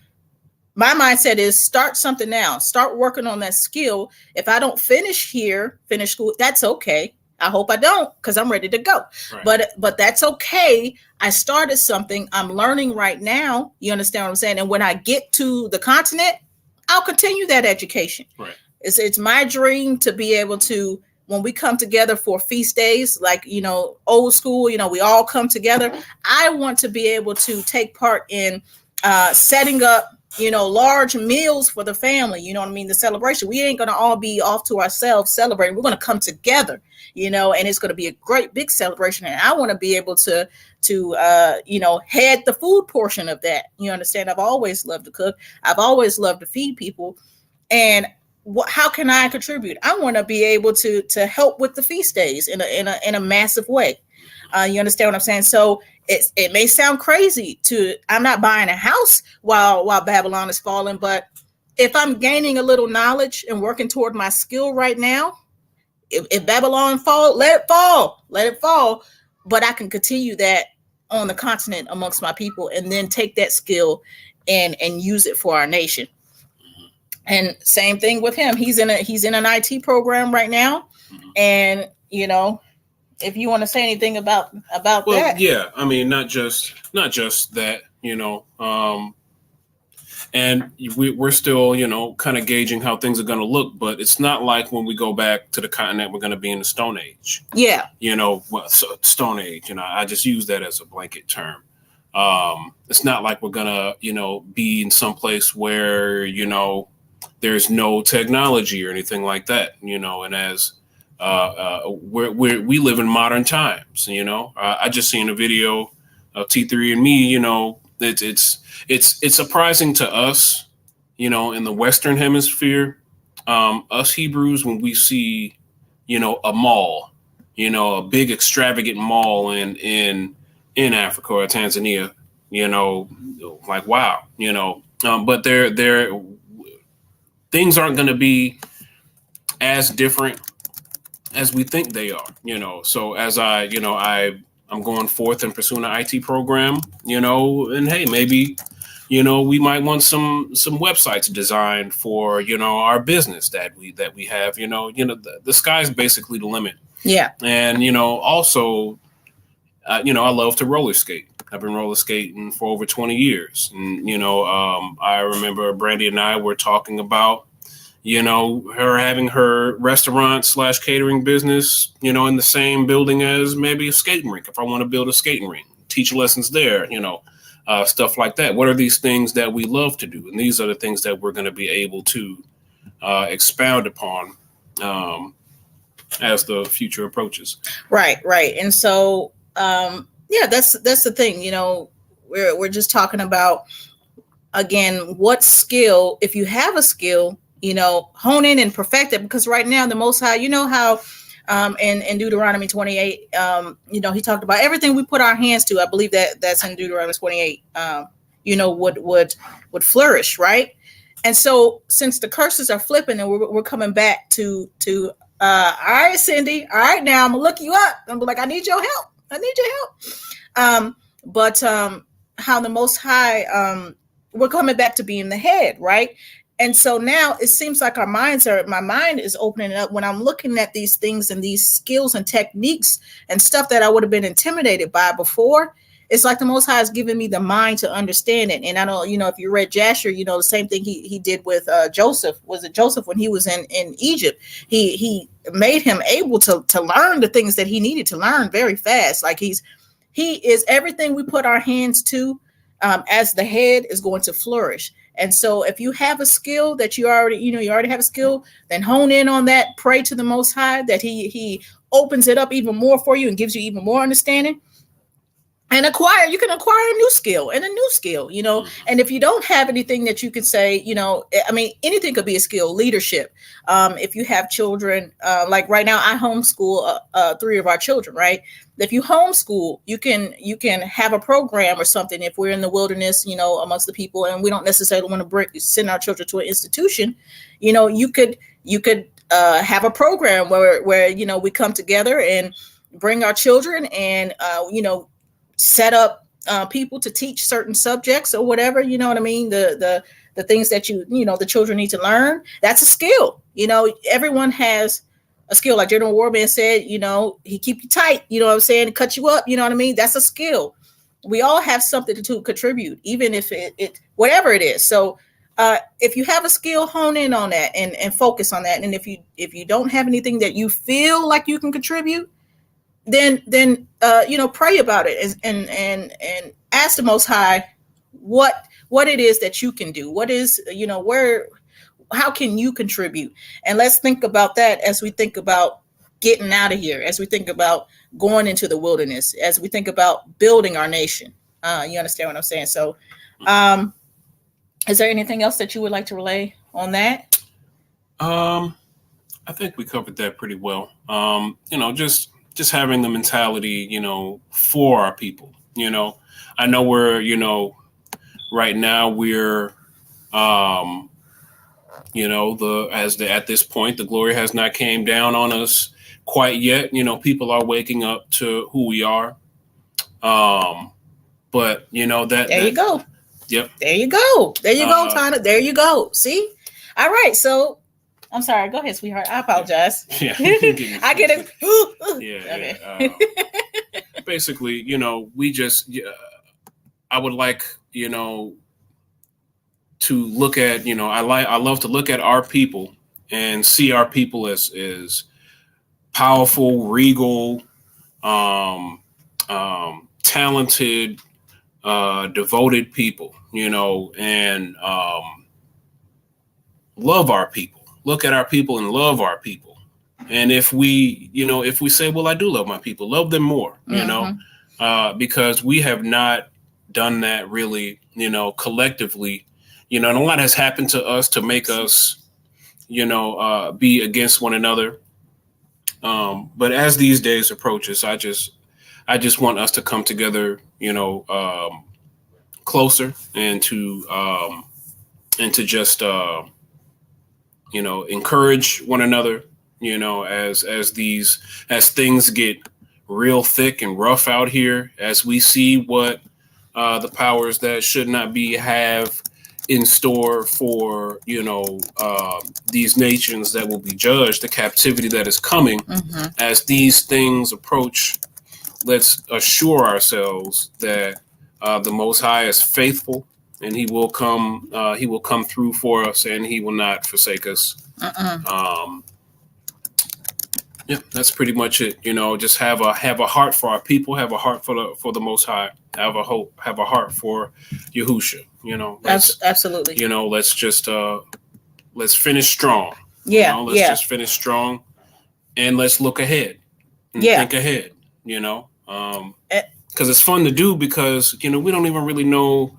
my mindset is, start something now. Start working on that skill. If I don't finish school, that's okay. I hope I don't, because I'm ready to go. Right. But that's okay. I started something. I'm learning right now. You understand what I'm saying? And when I get to the continent, I'll continue that education. Right. It's my dream to be able to, when we come together for feast days, like, old school, we all come together. I want to be able to take part in setting up, large meals for the family. You know what I mean? The celebration. We ain't going to all be off to ourselves celebrating. We're going to come together, and it's going to be a great big celebration. And I want to be able to head the food portion of that. You understand? I've always loved to cook. I've always loved to feed people. And how can I contribute? I want to be able to help with the feast days in a massive way. You understand what I'm saying? So it may sound crazy I'm not buying a house while Babylon is falling, but if I'm gaining a little knowledge and working toward my skill right now, if Babylon fall, let it fall. But I can continue that on the continent amongst my people, and then take that skill and use it for our nation. And same thing with him. He's in an IT program right now. And, if you want to say anything about that. Yeah. I mean, not just that, and we're still, kind of gauging how things are going to look, but it's not like when we go back to the continent, we're going to be in the Stone Age. Yeah. Stone Age, I just use that as a blanket term. It's not like we're going to, be in some place where, there's no technology or anything like that, and as we live in modern times, I just seen a video of T3 and me, it's surprising to us, in the Western hemisphere, us Hebrews, when we see, a mall, a big extravagant mall in Africa or Tanzania, like, wow, but they're things aren't going to be as different as we think they are, So as I'm going forth and pursuing an IT program, and hey, maybe, we might want some websites designed for, our business that we have, the sky's basically the limit. Yeah. And, also, I love to roller skate. I've been roller skating for over 20 years. And, I remember Brandy and I were talking about, her having her restaurant / catering business, in the same building as maybe a skating rink. If I want to build a skating rink, teach lessons there, stuff like that. What are these things that we love to do? And these are the things that we're going to be able to expound upon as the future approaches. Right. And so, that's the thing, we're just talking about, again, what skill, if you have a skill, hone in and perfect it, because right now the Most High, how in Deuteronomy 28, he talked about everything we put our hands to. I believe that's in Deuteronomy 28, would flourish, right? And so since the curses are flipping and we're coming back to all right, Cindy, all right, now I'm gonna look you up and be like, I need your help. But how the Most High, we're coming back to being the head, right? And so now it seems like my mind is opening up when I'm looking at these things and these skills and techniques and stuff that I would have been intimidated by before. It's like the Most High has given me the mind to understand it. And I don't, if you read Jasher, the same thing he did with Joseph. Was it Joseph when he was in Egypt? He made him able to learn the things that he needed to learn very fast. Like he is everything we put our hands to, as the head, is going to flourish. And so if you have a skill that you already have a skill, then hone in on that, pray to the Most High that he opens it up even more for you and gives you even more understanding. And you can acquire a new skill, and if you don't have anything that you could say, anything could be a skill. Leadership. If you have children, like right now, I homeschool 3 of our children, right? If you homeschool, you can have a program or something. If we're in the wilderness, amongst the people, and we don't necessarily want to send our children to an institution, you could have a program where we come together and bring our children and set up people to teach certain subjects or whatever, the things that the children need to learn. That's a skill. Everyone has a skill. Like General Warman said, he keep you tight, you know what I'm saying, and cut you up, you know what I mean? That's a skill. We all have something to contribute, even if it whatever it is. So if you have a skill, hone in on that and focus on that. And if you don't have anything that you feel like you can contribute, then pray about it and ask the Most High what it is that you can do. What is, how can you contribute? And let's think about that as we think about getting out of here, as we think about going into the wilderness, as we think about building our nation. You understand what I'm saying? So is there anything else that you would like to relay on that? I think we covered that pretty well. Just having the mentality, for our people. I know we're, right now we're, at this point, the glory has not came down on us quite yet. People are waking up to who we are. But there you go. Yep. There you go. There you go, Tana. There you go. See? All right. So I'm sorry. Go ahead, sweetheart. I apologize. Yeah. I get it. Yeah. Okay. Basically, we just, I would like, to look at, I love to look at our people and see our people as powerful, regal, talented, devoted people, and love our people. Look at our people and love our people. And if we say, well, I do love my people, love them more, because we have not done that really, collectively, and a lot has happened to us to make us, be against one another. But as these days approaches, I just want us to come together, closer and to just, encourage one another, as things get real thick and rough out here, as we see what the powers that should not be have in store for, these nations that will be judged, the captivity that is coming. Mm-hmm. As these things approach, let's assure ourselves that the Most High is faithful, and He will come through for us, and He will not forsake us. Yeah, that's pretty much it. Just have a heart for our people, have a heart for the Most High, have a heart for Yahusha. Absolutely. Let's just let's finish strong. Yeah. Let's just finish strong, and let's look ahead and think ahead. Because it's fun to do, because we don't even really know,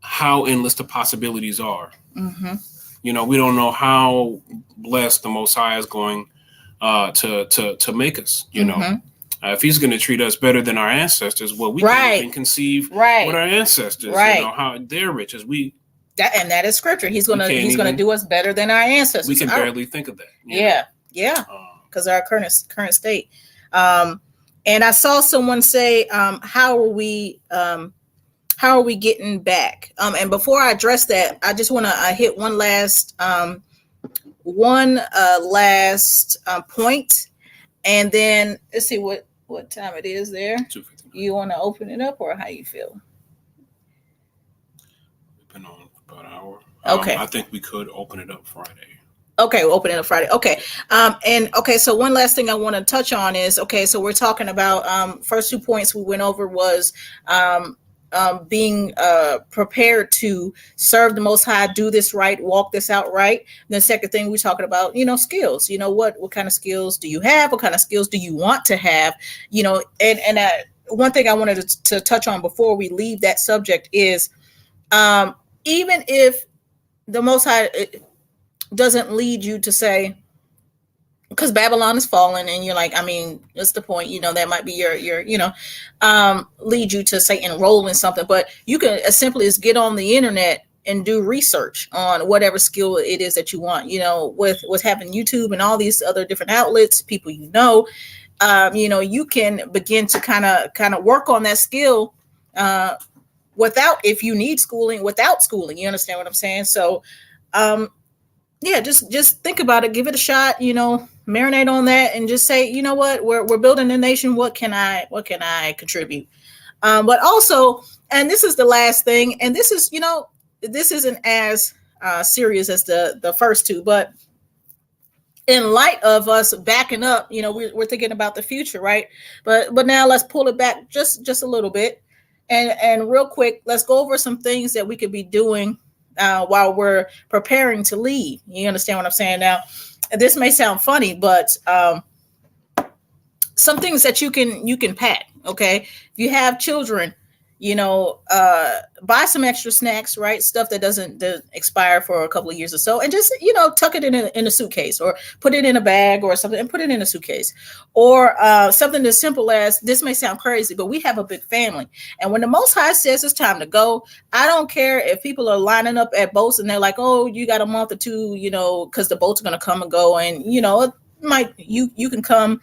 how endless the possibilities are. Mm-hmm. We don't know how blessed the Most High is going to make us. If He's going to treat us better than our ancestors, well, we can't even conceive what our ancestors, how they're rich as we. And that is Scripture. He's gonna do us better than our ancestors. We can barely think of that. Yeah, because our current state. And I saw someone say, "How are we getting back?" And before I address that, I just want to hit one last point, and then let's see what time it is there. 2:59. You want to open it up, or how you feel? We've been on for about an hour. Okay. I think we could open it up Friday. Okay, we'll open it up Friday. Okay. So one last thing I want to touch on is, so we're talking about first 2 points we went over was being prepared to serve the Most High, do this right, walk this out right. And the second thing we're talking about, skills. What kind of skills do you have? What kind of skills do you want to have? And one thing I wanted to touch on before we leave that subject is, even if the Most High doesn't lead you to say, because Babylon is fallen, and you're like, what's the point? That might be your lead you to say enroll in something, but you can as simply as get on the internet and do research on whatever skill it is that you want. With what's happening YouTube and all these other different outlets, people you can begin to kind of work on that skill without, if you need schooling, without schooling. You understand what I'm saying? So yeah, just think about it, give it a shot, marinate on that, and just say, you know what, we're building a nation. What can I contribute? But also, and this is the last thing, and this is, this isn't as serious as the first two, but in light of us backing up, we're thinking about the future, right? But now let's pull it back just a little bit, and real quick, let's go over some things that we could be doing while we're preparing to leave. You understand what I'm saying? Now, this may sound funny, but some things that you can pack. Okay, if you have children, buy some extra snacks, right? Stuff that doesn't expire for a couple of years or so, and just tuck it in a suitcase, or put it in a bag or something and put it in a suitcase, or something as simple as, this may sound crazy, but we have a big family, and when the Most High says it's time to go, I don't care if people are lining up at boats and they're like, oh, you got a month or two, because the boats are going to come and go, and you can come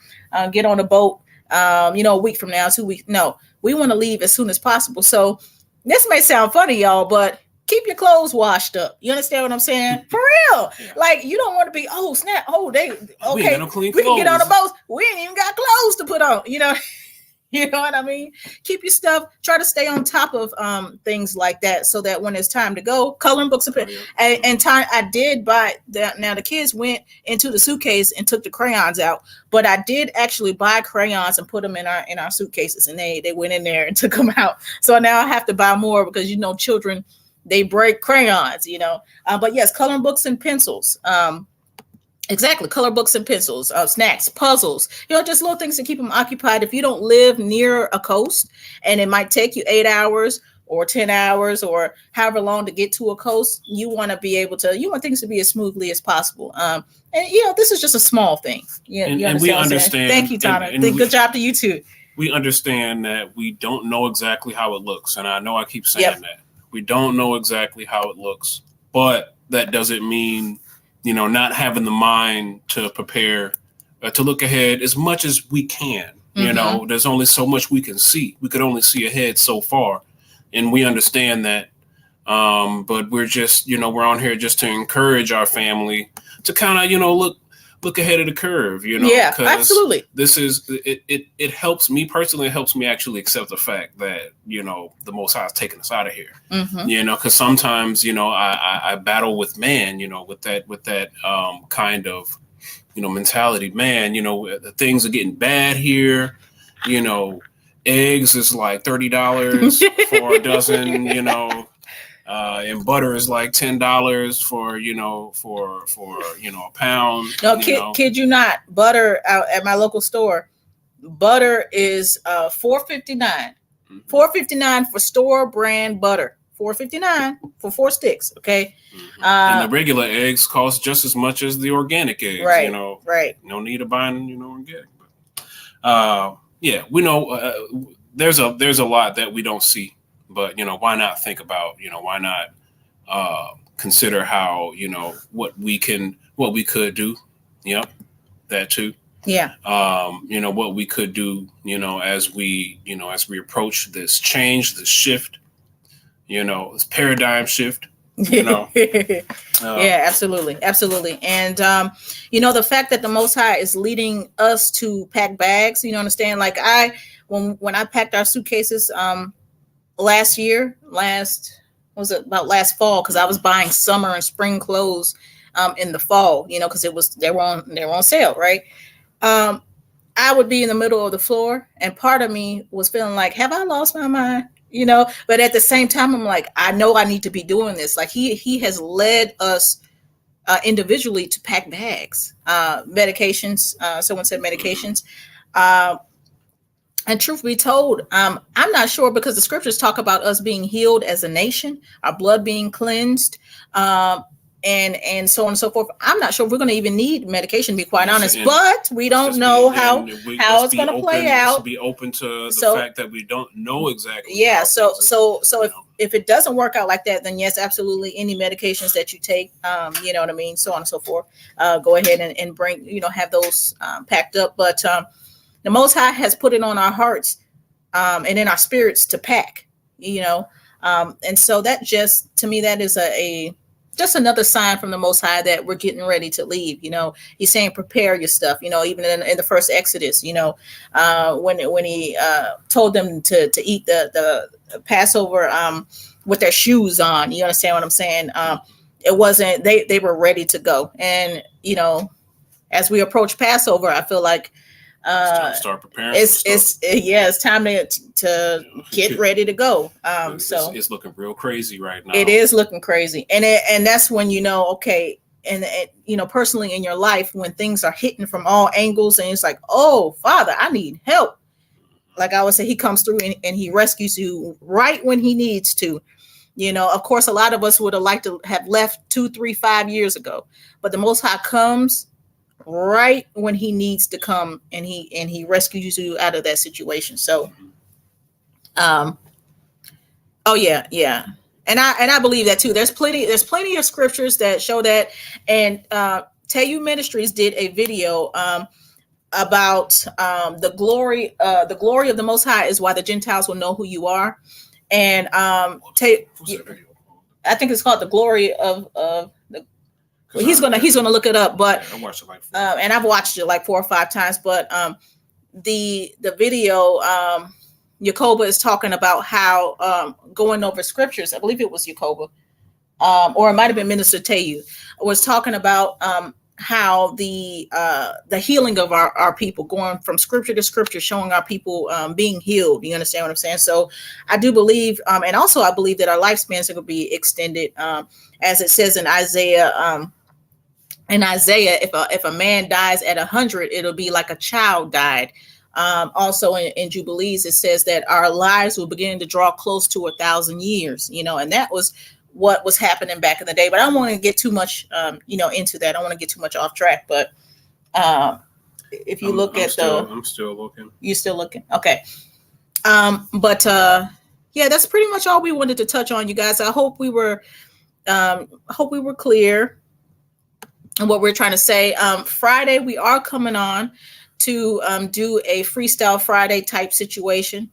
get on a boat, a week from now, 2 weeks. No, we want to leave as soon as possible. So this may sound funny, y'all, but keep your clothes washed up. You understand what I'm saying? For real. Yeah. Like, you don't want to be, oh, snap. Oh, okay. We can get on the boat. We ain't even got clothes to put on, You know what I mean? Keep your stuff. Try to stay on top of things like that, so that when it's time to go, coloring books and time. I did buy that. Now the kids went into the suitcase and took the crayons out, but I did actually buy crayons and put them in our suitcases, and they went in there and took them out. So now I have to buy more, because children, they break crayons. But yes, coloring books and pencils. Exactly. Color books and pencils, snacks, puzzles, just little things to keep them occupied. If you don't live near a coast, and it might take you 8 hours or 10 hours or however long to get to a coast, you want things to be as smoothly as possible. And this is just a small thing. And we understand. Thank you, Tana. Good job to you too. We understand that we don't know exactly how it looks. And I know I keep saying that. We don't know exactly how it looks, but that doesn't mean not having the mind to prepare, to look ahead as much as we can. Mm-hmm. There's only so much we can see. We could only see ahead so far. And we understand that. But we're just, we're on here just to encourage our family to kind of, look ahead of the curve, Yeah, absolutely. This is, it helps me personally. It helps me actually accept the fact that, the Most High is taking us out of here, mm-hmm. Because sometimes, I battle with man, with that kind of, mentality, man, the things are getting bad here, eggs is like $30 for a dozen, and butter is like $10 for a pound. No, kid you not. Butter out at my local store, butter is $4.59. Mm-hmm. $4.59 for store brand butter. $4.59 for 4 sticks. Okay. Mm-hmm. And the regular eggs cost just as much as the organic eggs. Right. Right. No need to buy organic. But, we know there's a lot that we don't see. But, why not think about, why not consider how, what we could do. Yep. That too. Yeah. What we could do, as we approach this change, this shift, this paradigm shift, Yeah, absolutely. Absolutely. And, the fact that the Most High is leading us to pack bags, understand, like when I packed our suitcases, last fall, because I was buying summer and spring clothes in the fall, because they were on sale, right? I would be in the middle of the floor, and part of me was feeling like, have I lost my mind? But at the same time, I'm like, I know I need to be doing this. Like he has led us individually to pack bags, medications. Someone said medications. And truth be told, I'm not sure, because the scriptures talk about us being healed as a nation, our blood being cleansed, and so on and so forth. I'm not sure if we're going to even need medication, to be quite honest, but we don't know how it's going to play out. Be open to the fact that we don't know exactly. Yeah. So if it doesn't work out like that, then yes, absolutely. Any medications that you take, you know what I mean, so on and so forth, go ahead and bring, have those packed up. But the Most High has put it on our hearts and in our spirits to pack, and so that just, to me, that is a just another sign from the Most High that we're getting ready to leave. He's saying, prepare your stuff. Even in the first Exodus, when he told them to eat the Passover with their shoes on. You understand what I'm saying? It wasn't, they were ready to go. And, as we approach Passover, I feel like start preparing. It's time to get ready to go. So it's looking real crazy right now. It is looking crazy, and that's when okay, and personally in your life, when things are hitting from all angles, and it's like, oh, Father, I need help. Like I would say, He comes through and He rescues you right when He needs to. Of course, a lot of us would have liked to have left 2, 3, 5 years ago, but the Most High comes right when He needs to come, and he rescues you out of that situation. So oh yeah, and I believe that too. There's plenty of scriptures that show that. And Teu Ministries did a video about the glory of the Most High is why the Gentiles will know who you are. And I think it's called the glory of the. Well, he's gonna look it up, but I watched it like and I've watched it like 4 or 5 times. But the video, Yacoba is talking about how going over scriptures. I believe it was Yacoba, or it might have been Minister Teu, was talking about how the healing of our people, going from scripture to scripture, showing our people being healed. You understand what I'm saying? So I do believe, and also I believe that our lifespans are going to be extended, as it says in Isaiah. If a man dies at 100, it'll be like a child died. Also in Jubilees, it says that our lives will begin to draw close to 1,000 years, and that was what was happening back in the day. But I don't want to get too much, into that. I don't want to get too much off track. But if you look I'm still looking. You still looking? Okay. But yeah, that's pretty much all we wanted to touch on, you guys. I hope we were clear on what we're trying to say. Friday, we are coming on to do a Freestyle Friday type situation.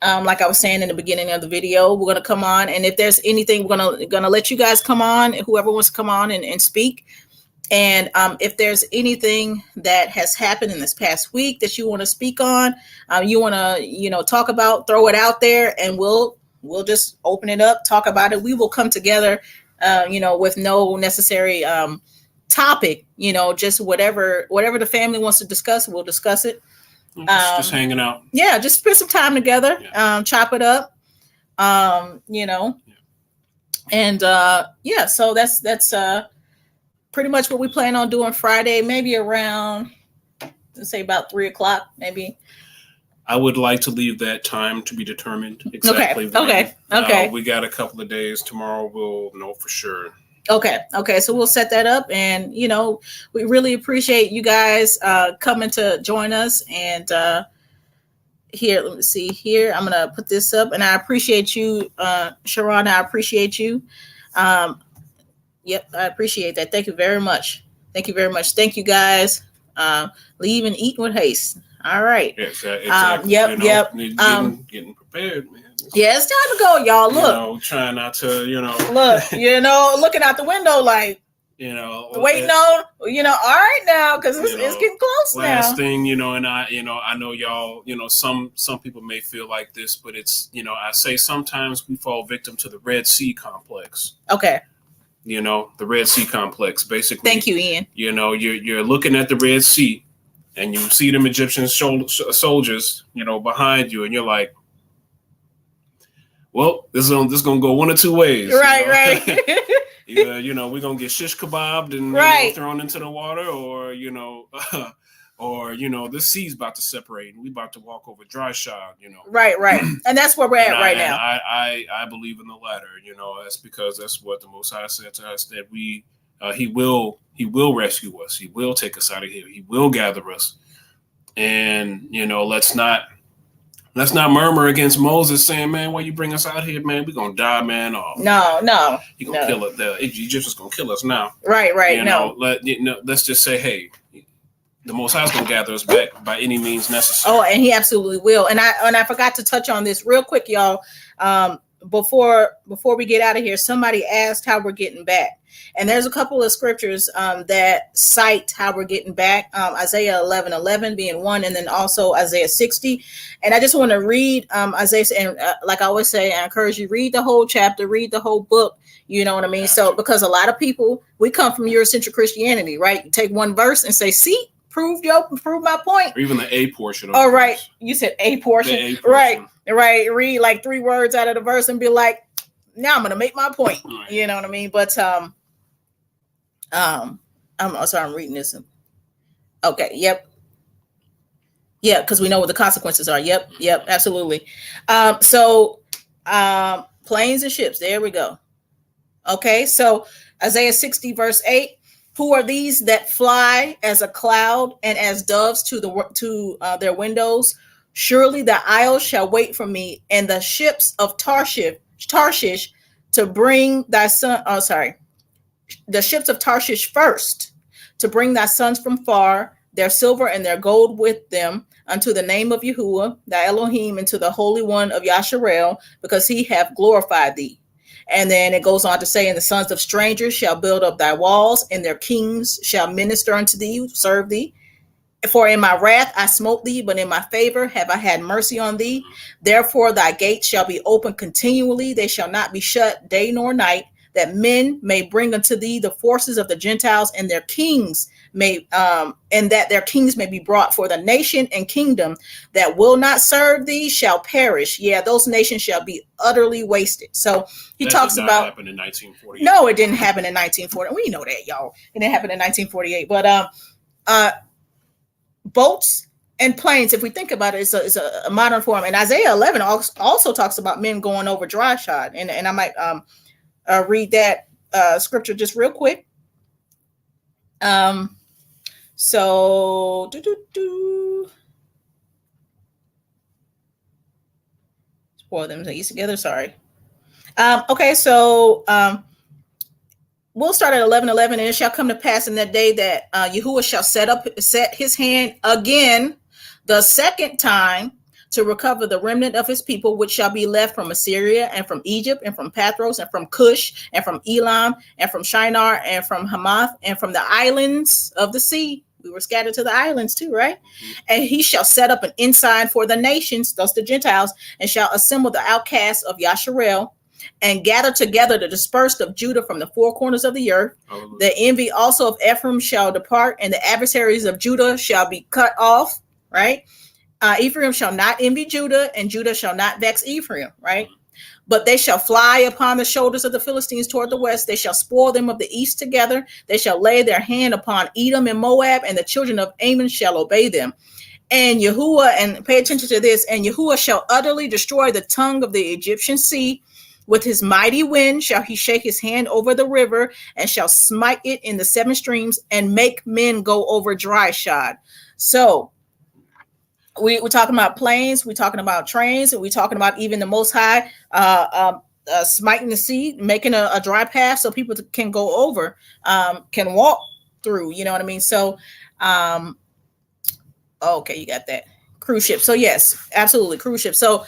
Like I was saying in the beginning of the video, we're going to come on, and if there's anything, we're gonna let you guys come on, whoever wants to come on and speak. And if there's anything that has happened in this past week that you want to speak on, you want to talk about, throw it out there, and we'll just open it up, talk about it. We will come together, with no necessary topic, just whatever the family wants to discuss, we'll discuss it. Just hanging out. Yeah, just spend some time together, chop it up, And so that's pretty much what we plan on doing Friday, maybe around, let's say about 3:00, maybe. I would like to leave that time to be determined exactly. Okay. We got a couple of days. Tomorrow we'll know for sure. Okay. So we'll set that up, and we really appreciate you guys coming to join us. And here, let me see here. I'm gonna put this up, and I appreciate you, Sharon. I appreciate you. Yep, I appreciate that. Thank you very much. Thank you guys. Leave and eat with haste. All right. Yes, exactly. Yep. Getting prepared, man. Yeah, it's time to go, y'all. Look, trying not to, look, looking out the window, like, waiting on, all right now, because it's getting close now. Last thing, and I know y'all, some people may feel like this, but it's, I say sometimes we fall victim to the Red Sea complex. Okay. The Red Sea complex, basically. Thank you, Ian. You're looking at the Red Sea, and you see them Egyptian soldiers, behind you, and you're like, well, this is gonna go one of two ways. Right. Either, we're gonna get shish kebabbed and thrown into the water, or the sea's about to separate and we about to walk over dry shod. Right. And that's where we're at right now. I believe in the latter. That's because that's what the Most High said to us, that He will rescue us. He will take us out of here. He will gather us. And, let's not murmur against Moses saying, man, why you bring us out here, man? We're going to die, man. Oh, no. You're going to kill us. The Egyptians going to kill us now. Right. Let's just say, hey, the Most High is going to gather us back by any means necessary. Oh, and He absolutely will. And I forgot to touch on this real quick, y'all. before we get out of here, somebody asked how we're getting back, and there's a couple of scriptures that cite how we're getting back. Isaiah 11:11 being one, and then also Isaiah 60. And I just want to read Isaiah, and like I always say, I encourage you, read the whole chapter, read the whole book. You know what I mean? So because a lot of people, we come from Eurocentric Christianity, right? You take one verse and say, see, prove my point. Or even the A portion of oh, right. Verse. You said A portion. A portion. Right. Read like 3 words out of the verse and be like, now I'm gonna make my point. Right. You know what I mean? But I'm sorry, I'm reading this. Okay, yep. Yeah, because we know what the consequences are. Yep, absolutely. So planes and ships, there we go. Okay, so Isaiah 60 verse 8. Who are these that fly as a cloud and as doves to their windows? Surely the isles shall wait for me, and the ships of Tarshish to bring thy son. Oh, sorry, the ships of Tarshish first to bring thy sons from far, their silver and their gold with them, unto the name of Yahuwah, thy Elohim, and to the Holy One of Yasharel, because he hath glorified thee. And then it goes on to say, and the sons of strangers shall build up thy walls, and their kings shall minister unto thee, serve thee. For in my wrath I smote thee, but in my favor have I had mercy on thee. Therefore thy gates shall be open continually, they shall not be shut day nor night, that men may bring unto thee the forces of the Gentiles, and their kings may and that their kings may be brought. For the nation and kingdom that will not serve thee shall perish. Yeah, those nations shall be utterly wasted. So he talks about happened in 1948. No, it didn't happen in 1940. We know that, y'all. It didn't happen in 1948. But boats and planes, if we think about it, it's a modern form. And Isaiah 11 also talks about men going over dry shod. And I might read that scripture just real quick. So pour them together. Sorry. Okay, so we'll start at 11:11, and it shall come to pass in that day that Yahuwah shall set his hand again the second time to recover the remnant of his people, which shall be left from Assyria and from Egypt and from Pathros and from Cush and from Elam and from Shinar and from Hamath and from the islands of the sea. We were scattered to the islands too, right? Mm-hmm. And he shall set up an ensign for the nations, thus the Gentiles, and shall assemble the outcasts of Yasharel, and gather together the dispersed of Judah from the 4 corners of the earth. Hallelujah. The envy also of Ephraim shall depart, and the adversaries of Judah shall be cut off, right? Ephraim shall not envy Judah, and Judah shall not vex Ephraim, right? Mm-hmm. But they shall fly upon the shoulders of the Philistines toward the west. They shall spoil them of the east together. They shall lay their hand upon Edom and Moab, and the children of Ammon shall obey them. And Yahuwah, and pay attention to this, and Yahuwah shall utterly destroy the tongue of the Egyptian sea. With his mighty wind shall he shake his hand over the river, and shall smite it in the 7 streams, and make men go over dry shod. So we're talking about planes, we're talking about trains, and we're talking about even the Most High smiting the sea, making a dry path so people can go over, can walk through, you know what I mean? So, okay, you got that. Cruise ship. So yes, absolutely, cruise ship. So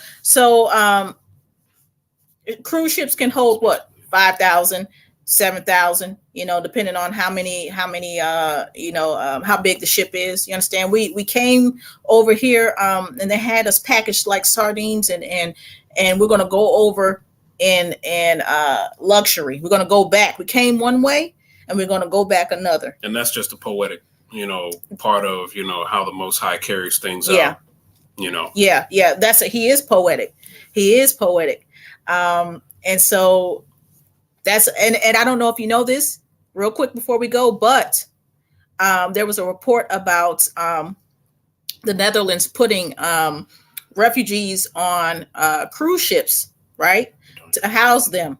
cruise ships can hold what, 5,000, 7,000, depending on how many, how big the ship is. You understand? We came over here, and they had us packaged like sardines, and we're going to go over in luxury. We're going to go back. We came one way, and we're going to go back another. And that's just a poetic, part of, how the Most High carries things out. Yeah. He is poetic. He is poetic. And so that's, and I don't know if you know this real quick before we go, but there was a report about the Netherlands putting refugees on cruise ships, right, to house them.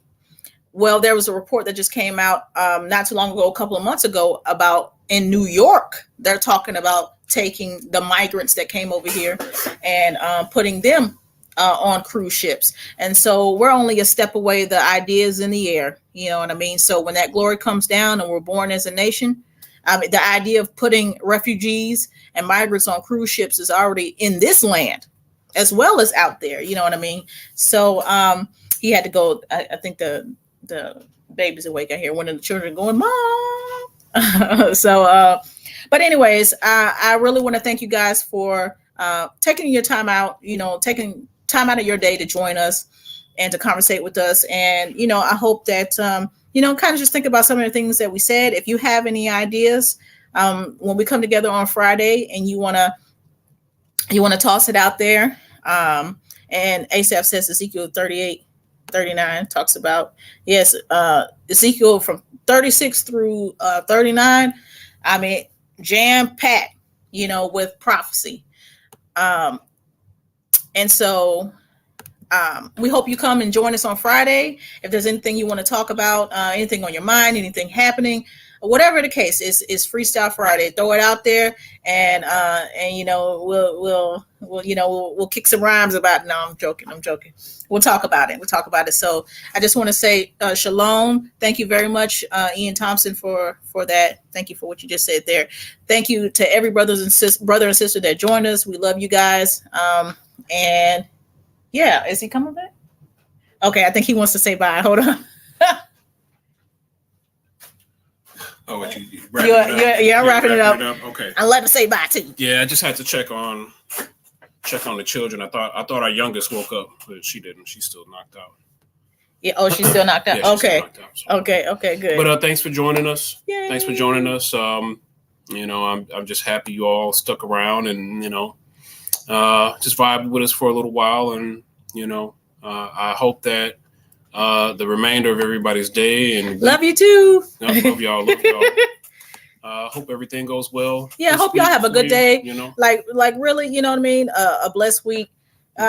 Well, there was a report that just came out not too long ago, a couple of months ago, about in New York, they're talking about taking the migrants that came over here and putting them on cruise ships. And so we're only a step away. The idea is in the air. You know what I mean? So when that glory comes down and we're born as a nation, the idea of putting refugees and migrants on cruise ships is already in this land as well as out there. You know what I mean? So he had to go. I think the baby's awake. I hear one of the children going, "Mom." So, but anyways, I really want to thank you guys for taking your time out. Taking time out of your day to join us and to conversate with us. And I hope that kind of just think about some of the things that we said. If you have any ideas, when we come together on Friday, and you want to toss it out there. And Asaph says Ezekiel 38:39 talks about, yes, Ezekiel from 36 through 39. I mean, jam packed, with prophecy. And so we hope you come and join us on Friday. If there's anything you want to talk about, anything on your mind, anything happening, whatever the case is Freestyle Friday. Throw it out there, and we'll kick some rhymes about it. No, I'm joking. We'll talk about it. So I just want to say shalom. Thank you very much, Ian Thompson, for that. Thank you for what you just said there. Thank you to every brother and sister that joined us. We love you guys. And yeah, is he coming back? Okay, I think he wants to say bye. Hold on. Oh, what I'm wrapping it up. Okay. I'll let him say bye too. Yeah, I just had to check on the children. I thought our youngest woke up, but she didn't. She's still knocked out. Yeah. Oh, she's still knocked out. Yeah, okay. Knocked out, so. Okay. Good. But thanks for joining us. Yay. Thanks for joining us. I'm just happy you all stuck around and just vibed with us for a little while, and I hope that the remainder of everybody's day and love you too. Love y'all. Hope everything goes well. Yeah, hope y'all have a good day. Like really, you know what I mean? A blessed week.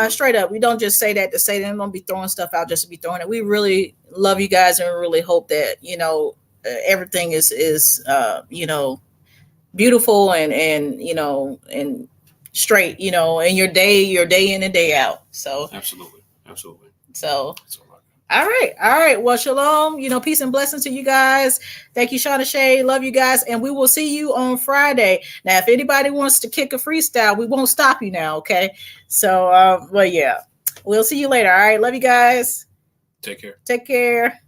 Straight up. We don't just say that to say that. We don't be throwing stuff out just to be throwing it. We really love you guys, and we really hope that, everything is beautiful and and straight, in your day in and day out. So Absolutely. So all right. Well, shalom. Peace and blessings to you guys. Thank you, Shauna Shay. Love you guys. And we will see you on Friday. Now, if anybody wants to kick a freestyle, we won't stop you now. Okay. So, yeah, we'll see you later. All right. Love you guys. Take care. Take care.